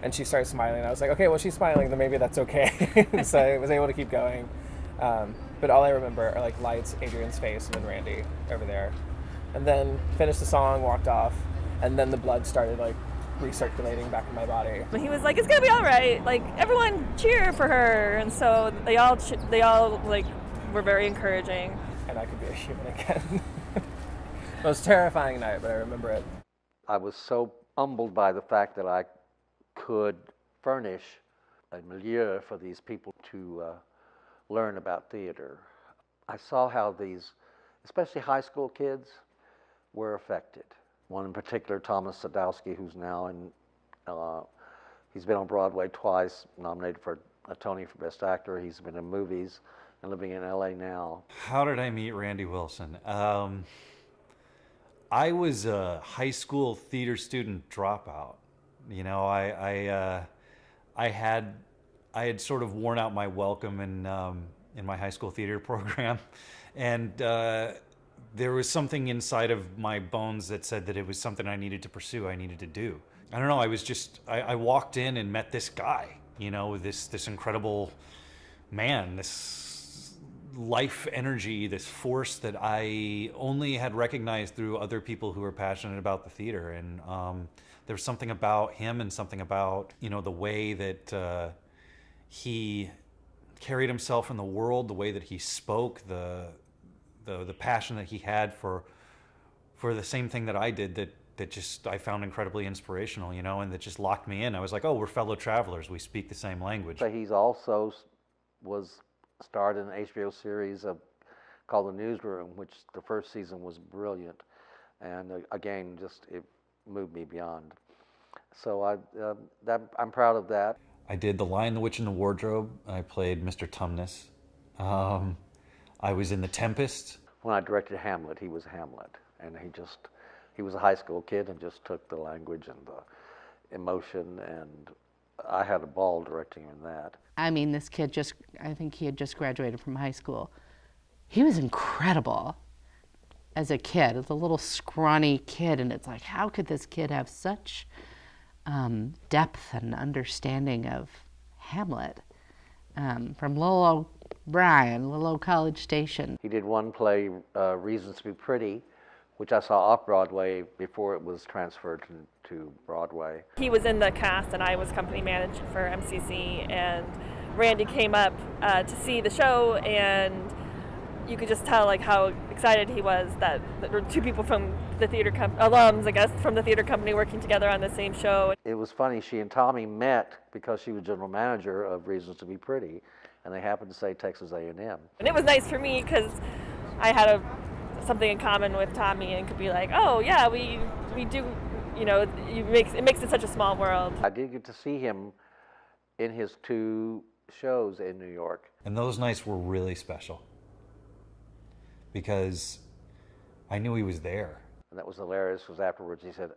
and she started smiling. I was like, okay, well, she's smiling, then maybe that's okay. So I was able to keep going. But all I remember are lights, Adrian's face, and then Randy over there. And then finished the song, walked off, and then the blood started recirculating back in my body. He was like, it's gonna be all right. Everyone cheer for her. And so they all were very encouraging. And I could be a human again. Most terrifying night, but I remember it. I was so humbled by the fact that I could furnish a milieu for these people to learn about theater. I saw how these, especially high school kids, were affected. One in particular, Thomas Sadowski, who's now he's been on Broadway twice, nominated for a Tony for Best Actor. He's been in movies and living in LA now. How did I meet Randy Wilson? I was a high school theater student dropout. I had sort of worn out my welcome in my high school theater program. And there was something inside of my bones that said that it was something I needed to pursue, I needed to do. I don't know, I walked in and met this guy, you know, this incredible man, this life energy, this force that I only had recognized through other people who were passionate about the theater. And there was something about him and something about, you know, the way that he carried himself in the world, the way that he spoke, the passion that he had for the same thing that I did, that just I found incredibly inspirational, you know, and that just locked me in. I was like, oh, we're fellow travelers. We speak the same language. So he's also starred in an HBO series called The Newsroom, which the first season was brilliant, and again, just it moved me beyond. So I'm proud of that. I did The Lion, the Witch, and the Wardrobe. I played Mr. Tumnus. I was in The Tempest. When I directed Hamlet, he was Hamlet, and he was a high school kid and just took the language and the emotion, and I had a ball directing him in that. I mean, this kid I think he had just graduated from high school. He was incredible as a kid, as a little scrawny kid, and it's like, how could this kid have such depth and understanding of Hamlet from little old Brian, little old College Station. He did one play, Reasons to be Pretty, which I saw off Broadway before it was transferred to Broadway. He was in the cast and I was company manager for MCC, and Randy came up to see the show, and you could just tell like how excited he was that there were two people from the theater alums, I guess, from the theater company working together on the same show. It was funny, she and Tommy met because she was general manager of Reasons to be Pretty, and they happened to say Texas A&M. And it was nice for me because I had something in common with Tommy and could be like, oh yeah, we do, you know, it makes it such a small world. I did get to see him in his 2 shows in New York. And those nights were really special because I knew he was there. And that was hilarious because afterwards he said,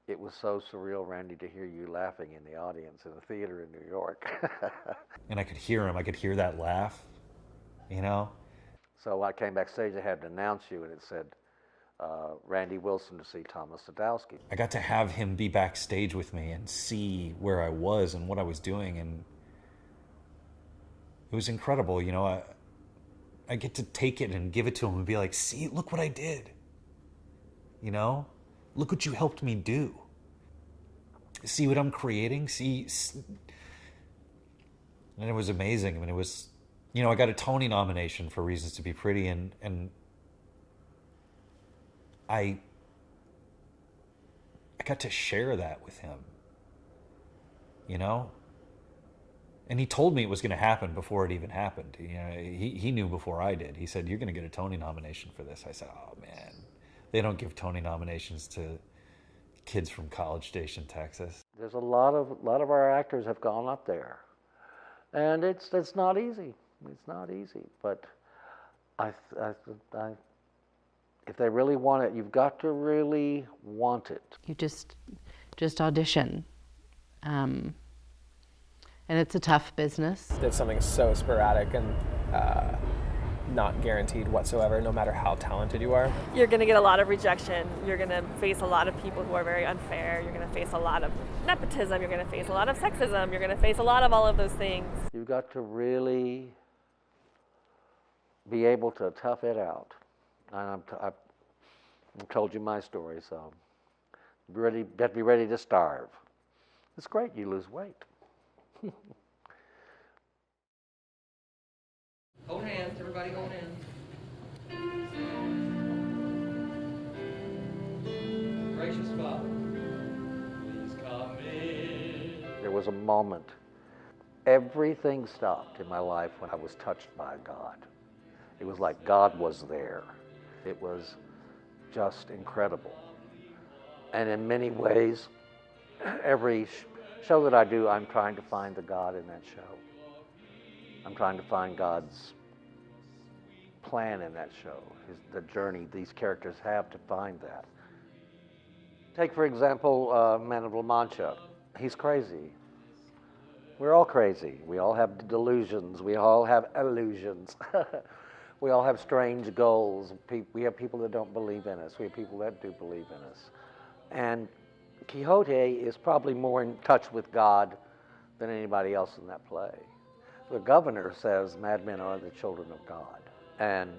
it was so surreal, Randy, to hear you laughing in the audience in a theater in New York. And I could hear him, I could hear that laugh, you know? So when I came backstage, I had to announce you, and it said, Randy Wilson to see Thomas Sadowski. I got to have him be backstage with me and see where I was and what I was doing, and it was incredible, you know? I get to take it and give it to him and be like, see, look what I did. You know? Look what you helped me do. See what I'm creating? See? And it was amazing. I mean, it was, you know, I got a Tony nomination for Reasons to be Pretty, and I got to share that with him, you know? And he told me it was going to happen before it even happened. You know, he knew before I did. He said, you're going to get a Tony nomination for this. I said, oh, man. They don't give Tony nominations to kids from College Station, Texas. There's a lot of our actors have gone up there. And it's not easy. It's not easy. But if they really want it, you've got to really want it. You just audition. And it's a tough business. Did something so sporadic and not guaranteed whatsoever, no matter how talented you are. You're going to get a lot of rejection. You're going to face a lot of people who are very unfair. You're going to face a lot of nepotism. You're going to face a lot of sexism. You're going to face a lot of all of those things. You've got to really be able to tough it out. And I've told you my story, so you have to be ready to starve. It's great you lose weight. Hold hands, everybody hold hands. Gracious Father, please come in. There was a moment. Everything stopped in my life when I was touched by God. It was like God was there. It was just incredible. And in many ways, every show that I do, I'm trying to find the God in that show. I'm trying to find God's plan in that show, the journey these characters have to find that. Take, for example, Man of La Mancha. He's crazy. We're all crazy. We all have delusions. We all have illusions. We all have strange goals. We have people that don't believe in us. We have people that do believe in us. And Quixote is probably more in touch with God than anybody else in that play. The governor says madmen are the children of God. And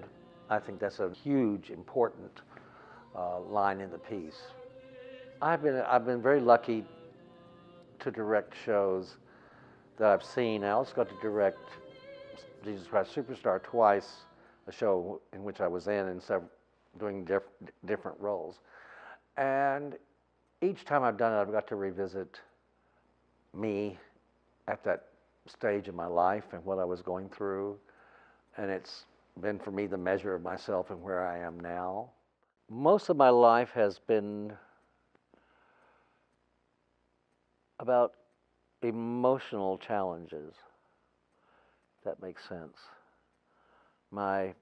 I think that's a huge, important line in the piece. I've been very lucky to direct shows that I've seen. I also got to direct Jesus Christ Superstar twice, a show in which I was in and doing different roles. And each time I've done it, I've got to revisit me at that stage of my life and what I was going through. And it's been for me the measure of myself and where I am now. Most of my life has been about emotional challenges, if that makes sense. My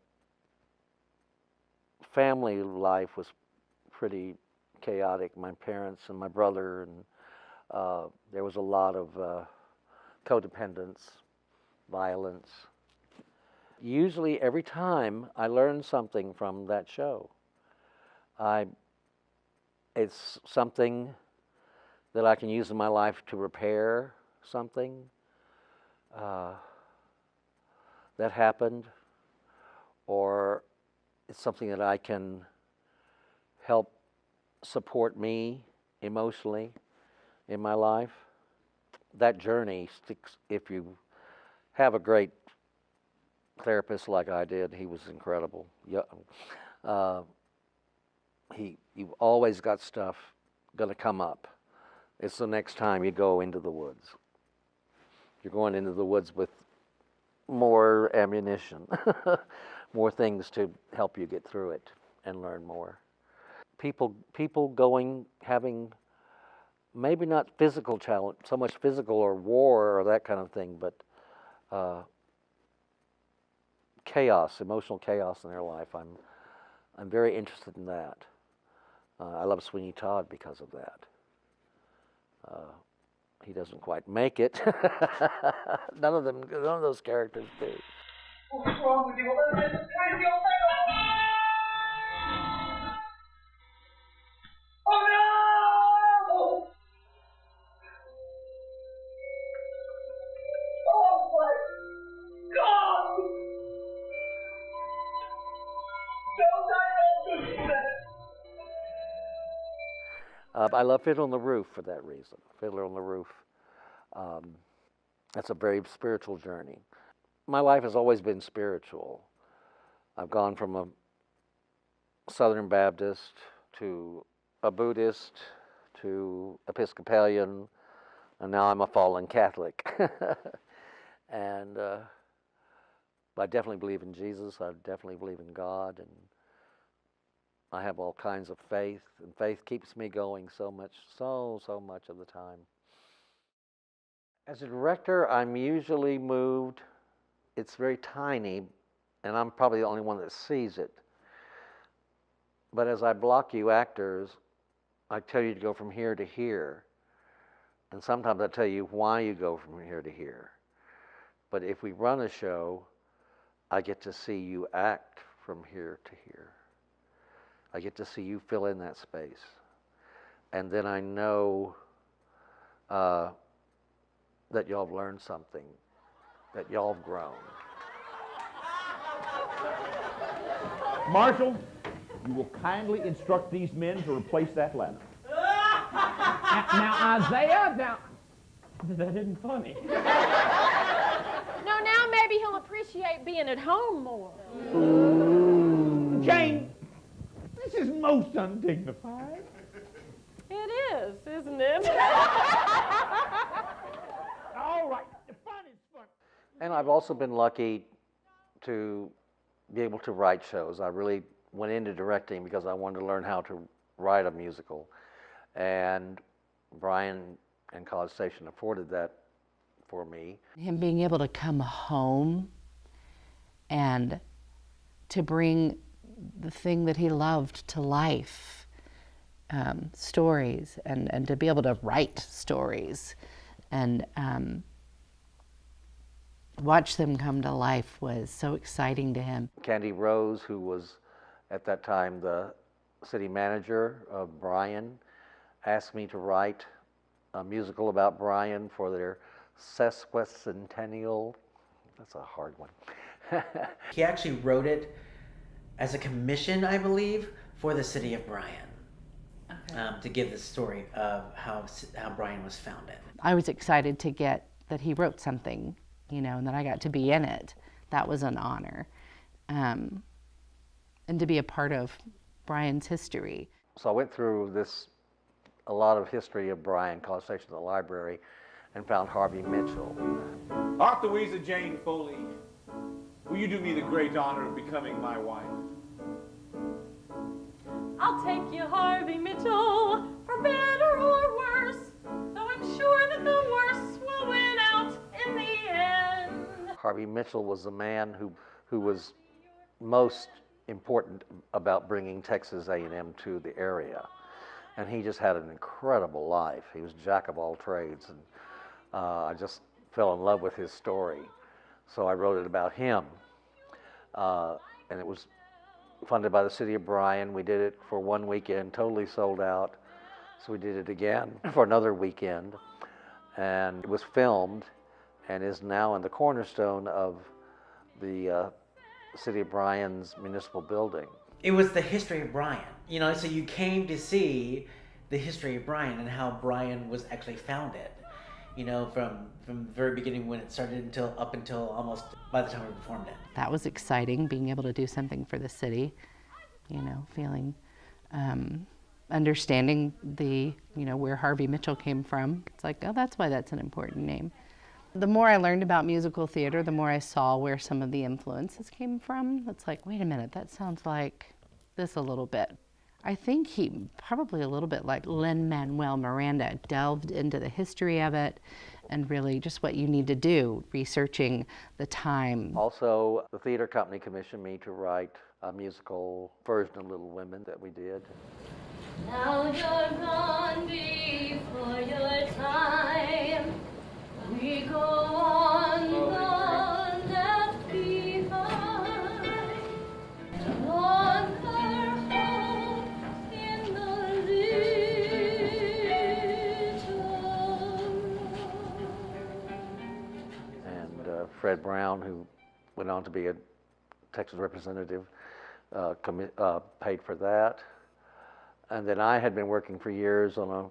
family life was pretty chaotic. My parents and my brother, and there was a lot of codependence, violence. Usually every time I learned something from that show. It's something that I can use in my life to repair something that happened, or it's something that I can help support me emotionally in my life. That journey sticks if you have a great therapist like I did. He was incredible. You've always got stuff going to come up. It's the next time you go into the woods. You're going into the woods with more ammunition, more things to help you get through it and learn more. People having maybe not physical challenge, so much physical or war or that kind of thing, but chaos, emotional chaos in their life. I'm very interested in that. I love Sweeney Todd because of that. He doesn't quite make it. None of those characters do. What's wrong with you? This is crazy old man. Oh no! Oh my God! Don't I know this? I love Fiddler on the Roof for that reason. Fiddler on the Roof. That's a very spiritual journey. My life has always been spiritual. I've gone from a Southern Baptist to a Buddhist to Episcopalian, and now I'm a fallen Catholic. And I definitely believe in Jesus. I definitely believe in God, and I have all kinds of faith, and faith keeps me going so much of the time. As a director, I'm usually moved. It's very tiny, and I'm probably the only one that sees it. But as I block you actors, I tell you to go from here to here. And sometimes I tell you why you go from here to here. But if we run a show, I get to see you act from here to here. I get to see you fill in that space. And then I know that y'all have learned something, that y'all have grown. Marshal, you will kindly instruct these men to replace that ladder. Now, Isaiah, that isn't funny. No, now maybe he'll appreciate being at home more. Jane, this is most undignified. It is, isn't it? All right, the fun is fun. And I've also been lucky to be able to write shows. I really went into directing because I wanted to learn how to write a musical. And Brian and College Station afforded that for me. Him being able to come home and to bring the thing that he loved to life, stories, and to be able to write stories. And watch them come to life was so exciting to him. Candy Rose, who was at that time the city manager of Bryan, asked me to write a musical about Bryan for their sesquicentennial. That's a hard one. He actually wrote it as a commission, I believe, for the city of Bryan, to give the story of how Bryan was founded. I was excited to get that he wrote something, you know, and that I got to be in it. That was an honor. And to be a part of Bryan's history. So I went through a lot of history of Bryan, College Station, the library, and found Harvey Mitchell. Arthurisa Jane Foley, will you do me the great honor of becoming my wife? I'll take you, Harvey Mitchell, for better or worse, though I'm sure that the worst will win out in the end. Harvey Mitchell was the man who was most important about bringing Texas A&M to the area. And he just had an incredible life. He was jack of all trades, and I just fell in love with his story. So I wrote it about him, and it was funded by the city of Bryan. We did it for one weekend, totally sold out. So we did it again for another weekend, and it was filmed and is now in the cornerstone of the city of Bryan's municipal building. It was the history of Bryan, you know, so you came to see the history of Bryan and how Bryan was actually founded, you know, from the very beginning when it started up until almost by the time we performed it. That was exciting, being able to do something for the city, you know, feeling, understanding where Harvey Mitchell came from. It's like, oh, that's why that's an important name. The more I learned about musical theater, the more I saw where some of the influences came from. It's like, wait a minute, that sounds like this a little bit. I think he probably a little bit like Lin-Manuel Miranda delved into the history of it and really just what you need to do, researching the time. Also, the theater company commissioned me to write a musical version of Little Women that we did. Now you're gone before your time. We go on the left behind. Wander home in the And Fred Brown, who went on to be a Texas representative, paid for that. And then I had been working for years on a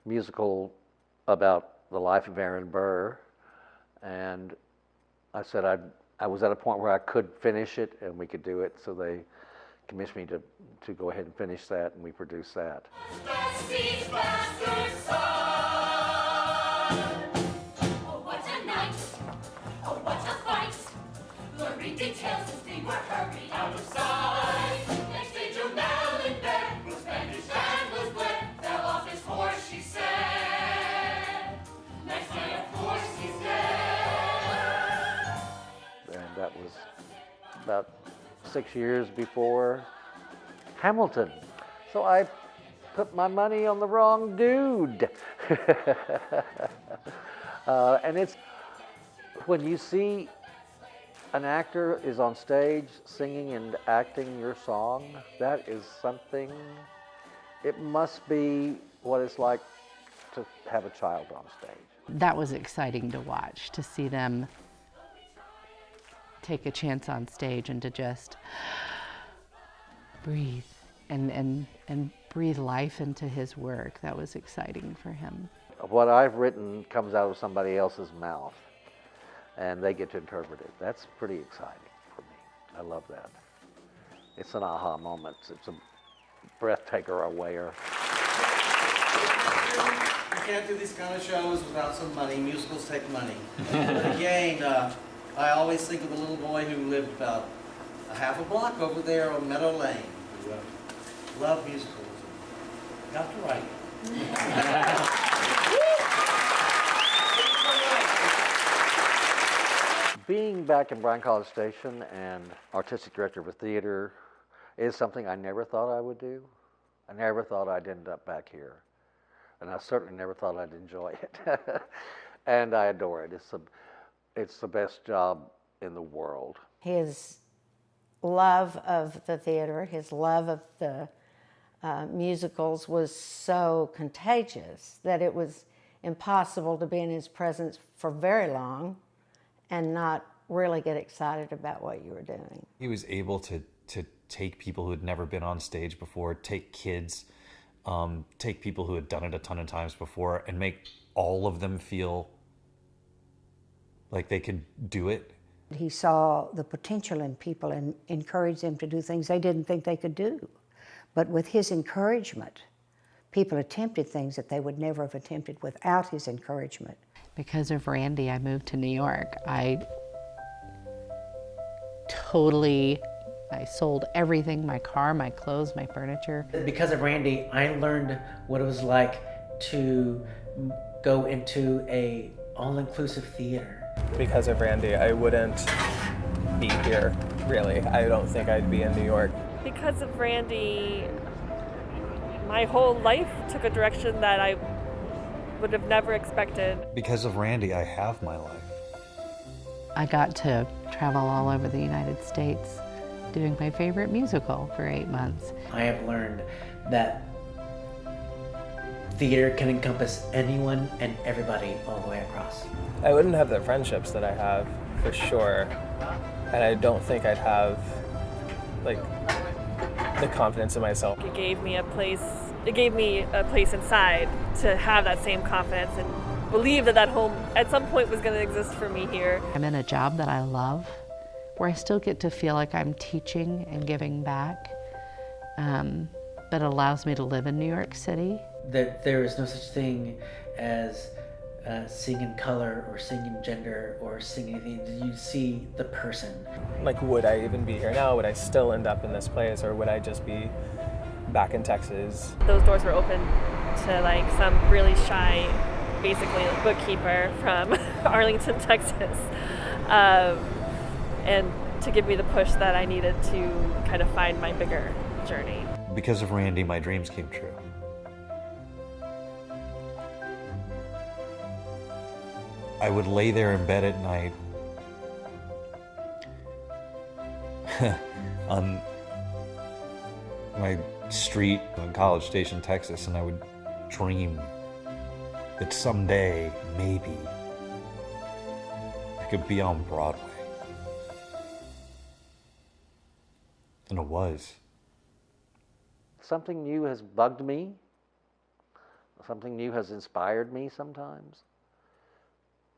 musical about the life of Aaron Burr, and I said I was at a point where I could finish it and we could do it, so they commissioned me to go ahead and finish that, and we produced that. Besties, bastard son. Oh, what a night. Oh, what a fight. Lurid details as they were hurried out of sight. Next day, Joe Nell in bed was bandaged and was bled. Fell off his horse, she said. Next day, of course, he's dead. And that was about 6 years before Hamilton. So I put my money on the wrong dude. And it's when you see an actor is on stage singing and acting your song, that is something, it must be what it's like to have a child on stage. That was exciting to watch, to see them take a chance on stage and to just breathe and breathe life into his work. That was exciting for him. What I've written comes out of somebody else's mouth, and they get to interpret it. That's pretty exciting for me. I love that. It's an aha moment. It's a breath taker awayer. You can't do these kind of shows without some money. Musicals take money. But again, I always think of the little boy who lived about a half a block over there on Meadow Lane, who loved musicals and got to write. Being back in Bryan College Station and artistic director of a theater is something I never thought I would do. I never thought I'd end up back here. And I certainly never thought I'd enjoy it. And I adore it. It's it's the best job in the world. His love of the theater, his love of the musicals was so contagious that it was impossible to be in his presence for very long and not really get excited about what you were doing. He was able to take people who had never been on stage before, take kids, take people who had done it a ton of times before, and make all of them feel like they could do it. He saw the potential in people and encouraged them to do things they didn't think they could do. But with his encouragement, people attempted things that they would never have attempted without his encouragement. Because of Randy, I moved to New York. I sold everything, my car, my clothes, my furniture. Because of Randy, I learned what it was like to go into a all-inclusive theater. Because of Randy, I wouldn't be here, really. I don't think I'd be in New York. Because of Randy, my whole life took a direction that I would have never expected. Because of Randy, I have my life. I got to travel all over the United States doing my favorite musical for 8 months. I have learned that theater can encompass anyone and everybody all the way across. I wouldn't have the friendships that I have, for sure. And I don't think I'd have, like, the confidence in myself. It gave me a place inside to have that same confidence and believe that home at some point was going to exist for me here. I'm in a job that I love, where I still get to feel like I'm teaching and giving back, but it allows me to live in New York City. That there is no such thing as sing in color or sing in gender or sing anything. You see the person. Like, would I even be here now? Would I still end up in this place, or would I just be back in Texas? Those doors were open to like some really shy, basically bookkeeper from Arlington, Texas, and to give me the push that I needed to kind of find my bigger journey. Because of Randy, my dreams came true. I would lay there in bed at night on my street in College Station, Texas, and I would dream that someday, maybe, I could be on Broadway. And it was. Something new has bugged me. Something new has inspired me sometimes.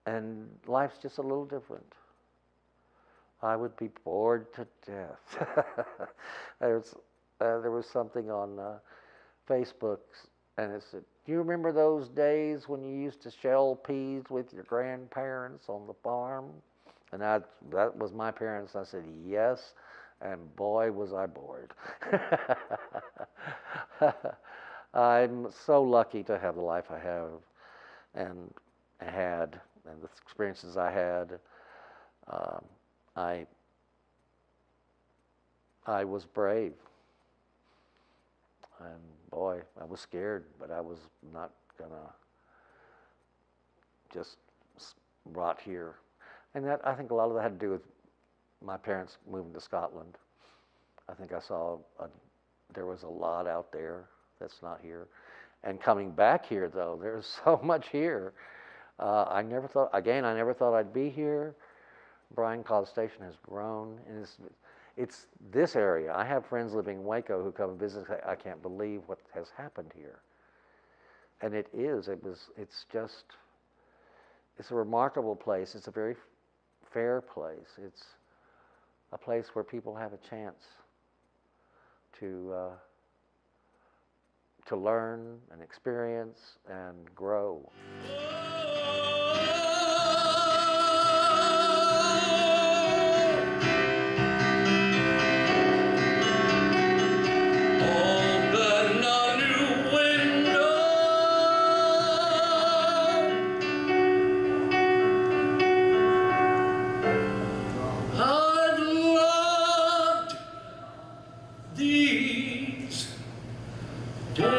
And life's just a little different. I would be bored to death. There was something on Facebook, and it said, "Do you remember those days when you used to shell peas with your grandparents on the farm?" And that was my parents. I said, yes, and boy, was I bored. I'm so lucky to have the life I have and had, and the experiences I had. I was brave, and boy, I was scared, but I was not gonna just rot here. And that, I think a lot of that had to do with my parents moving to Scotland. I think I saw there was a lot out there that's not here. And coming back here, though, there's so much here. I never thought I'd be here. Bryan College Station has grown, and it's this area. I have friends living in Waco who come and visit. I can't believe what has happened here. And it's a remarkable place. It's a very fair place. It's a place where people have a chance to learn and experience and grow. These days.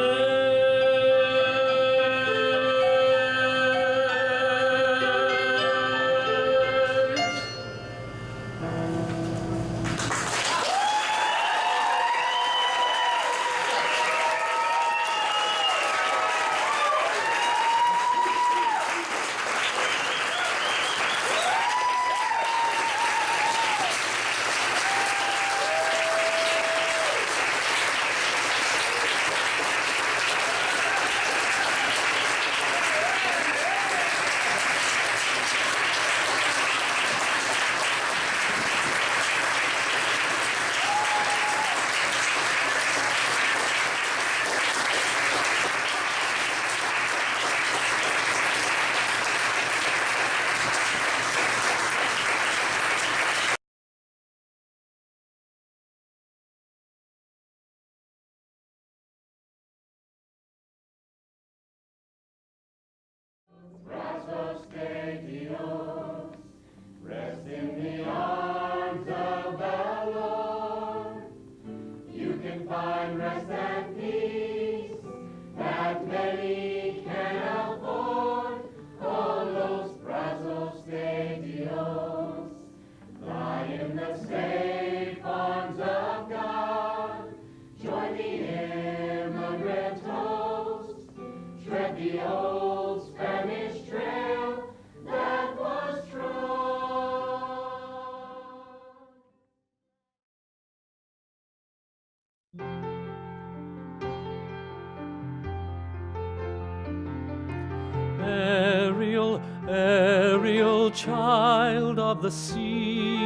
Ariel, child of the sea,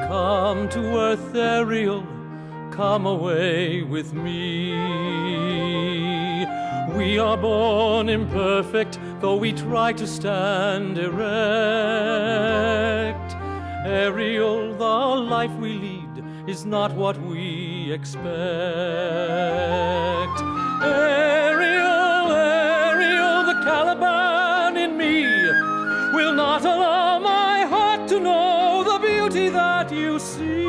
come to earth, Ariel, come away with me. We are born imperfect, though we try to stand erect. Ariel, the life we lead is not what we expect. Ariel, Ariel, the Caliban in me will not allow my heart to know the beauty that you see.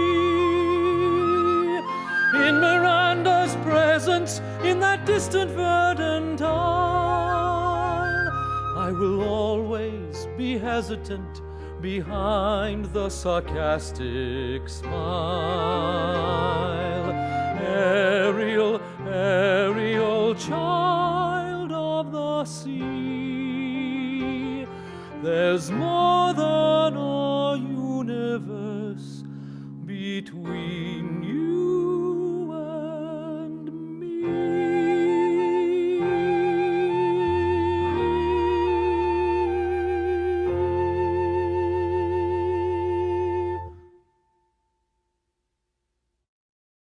In Miranda's presence, in that distant verdant isle, I will always be hesitant behind the sarcastic smile. Ariel, Ariel, child of the sea, there's more than a universe between you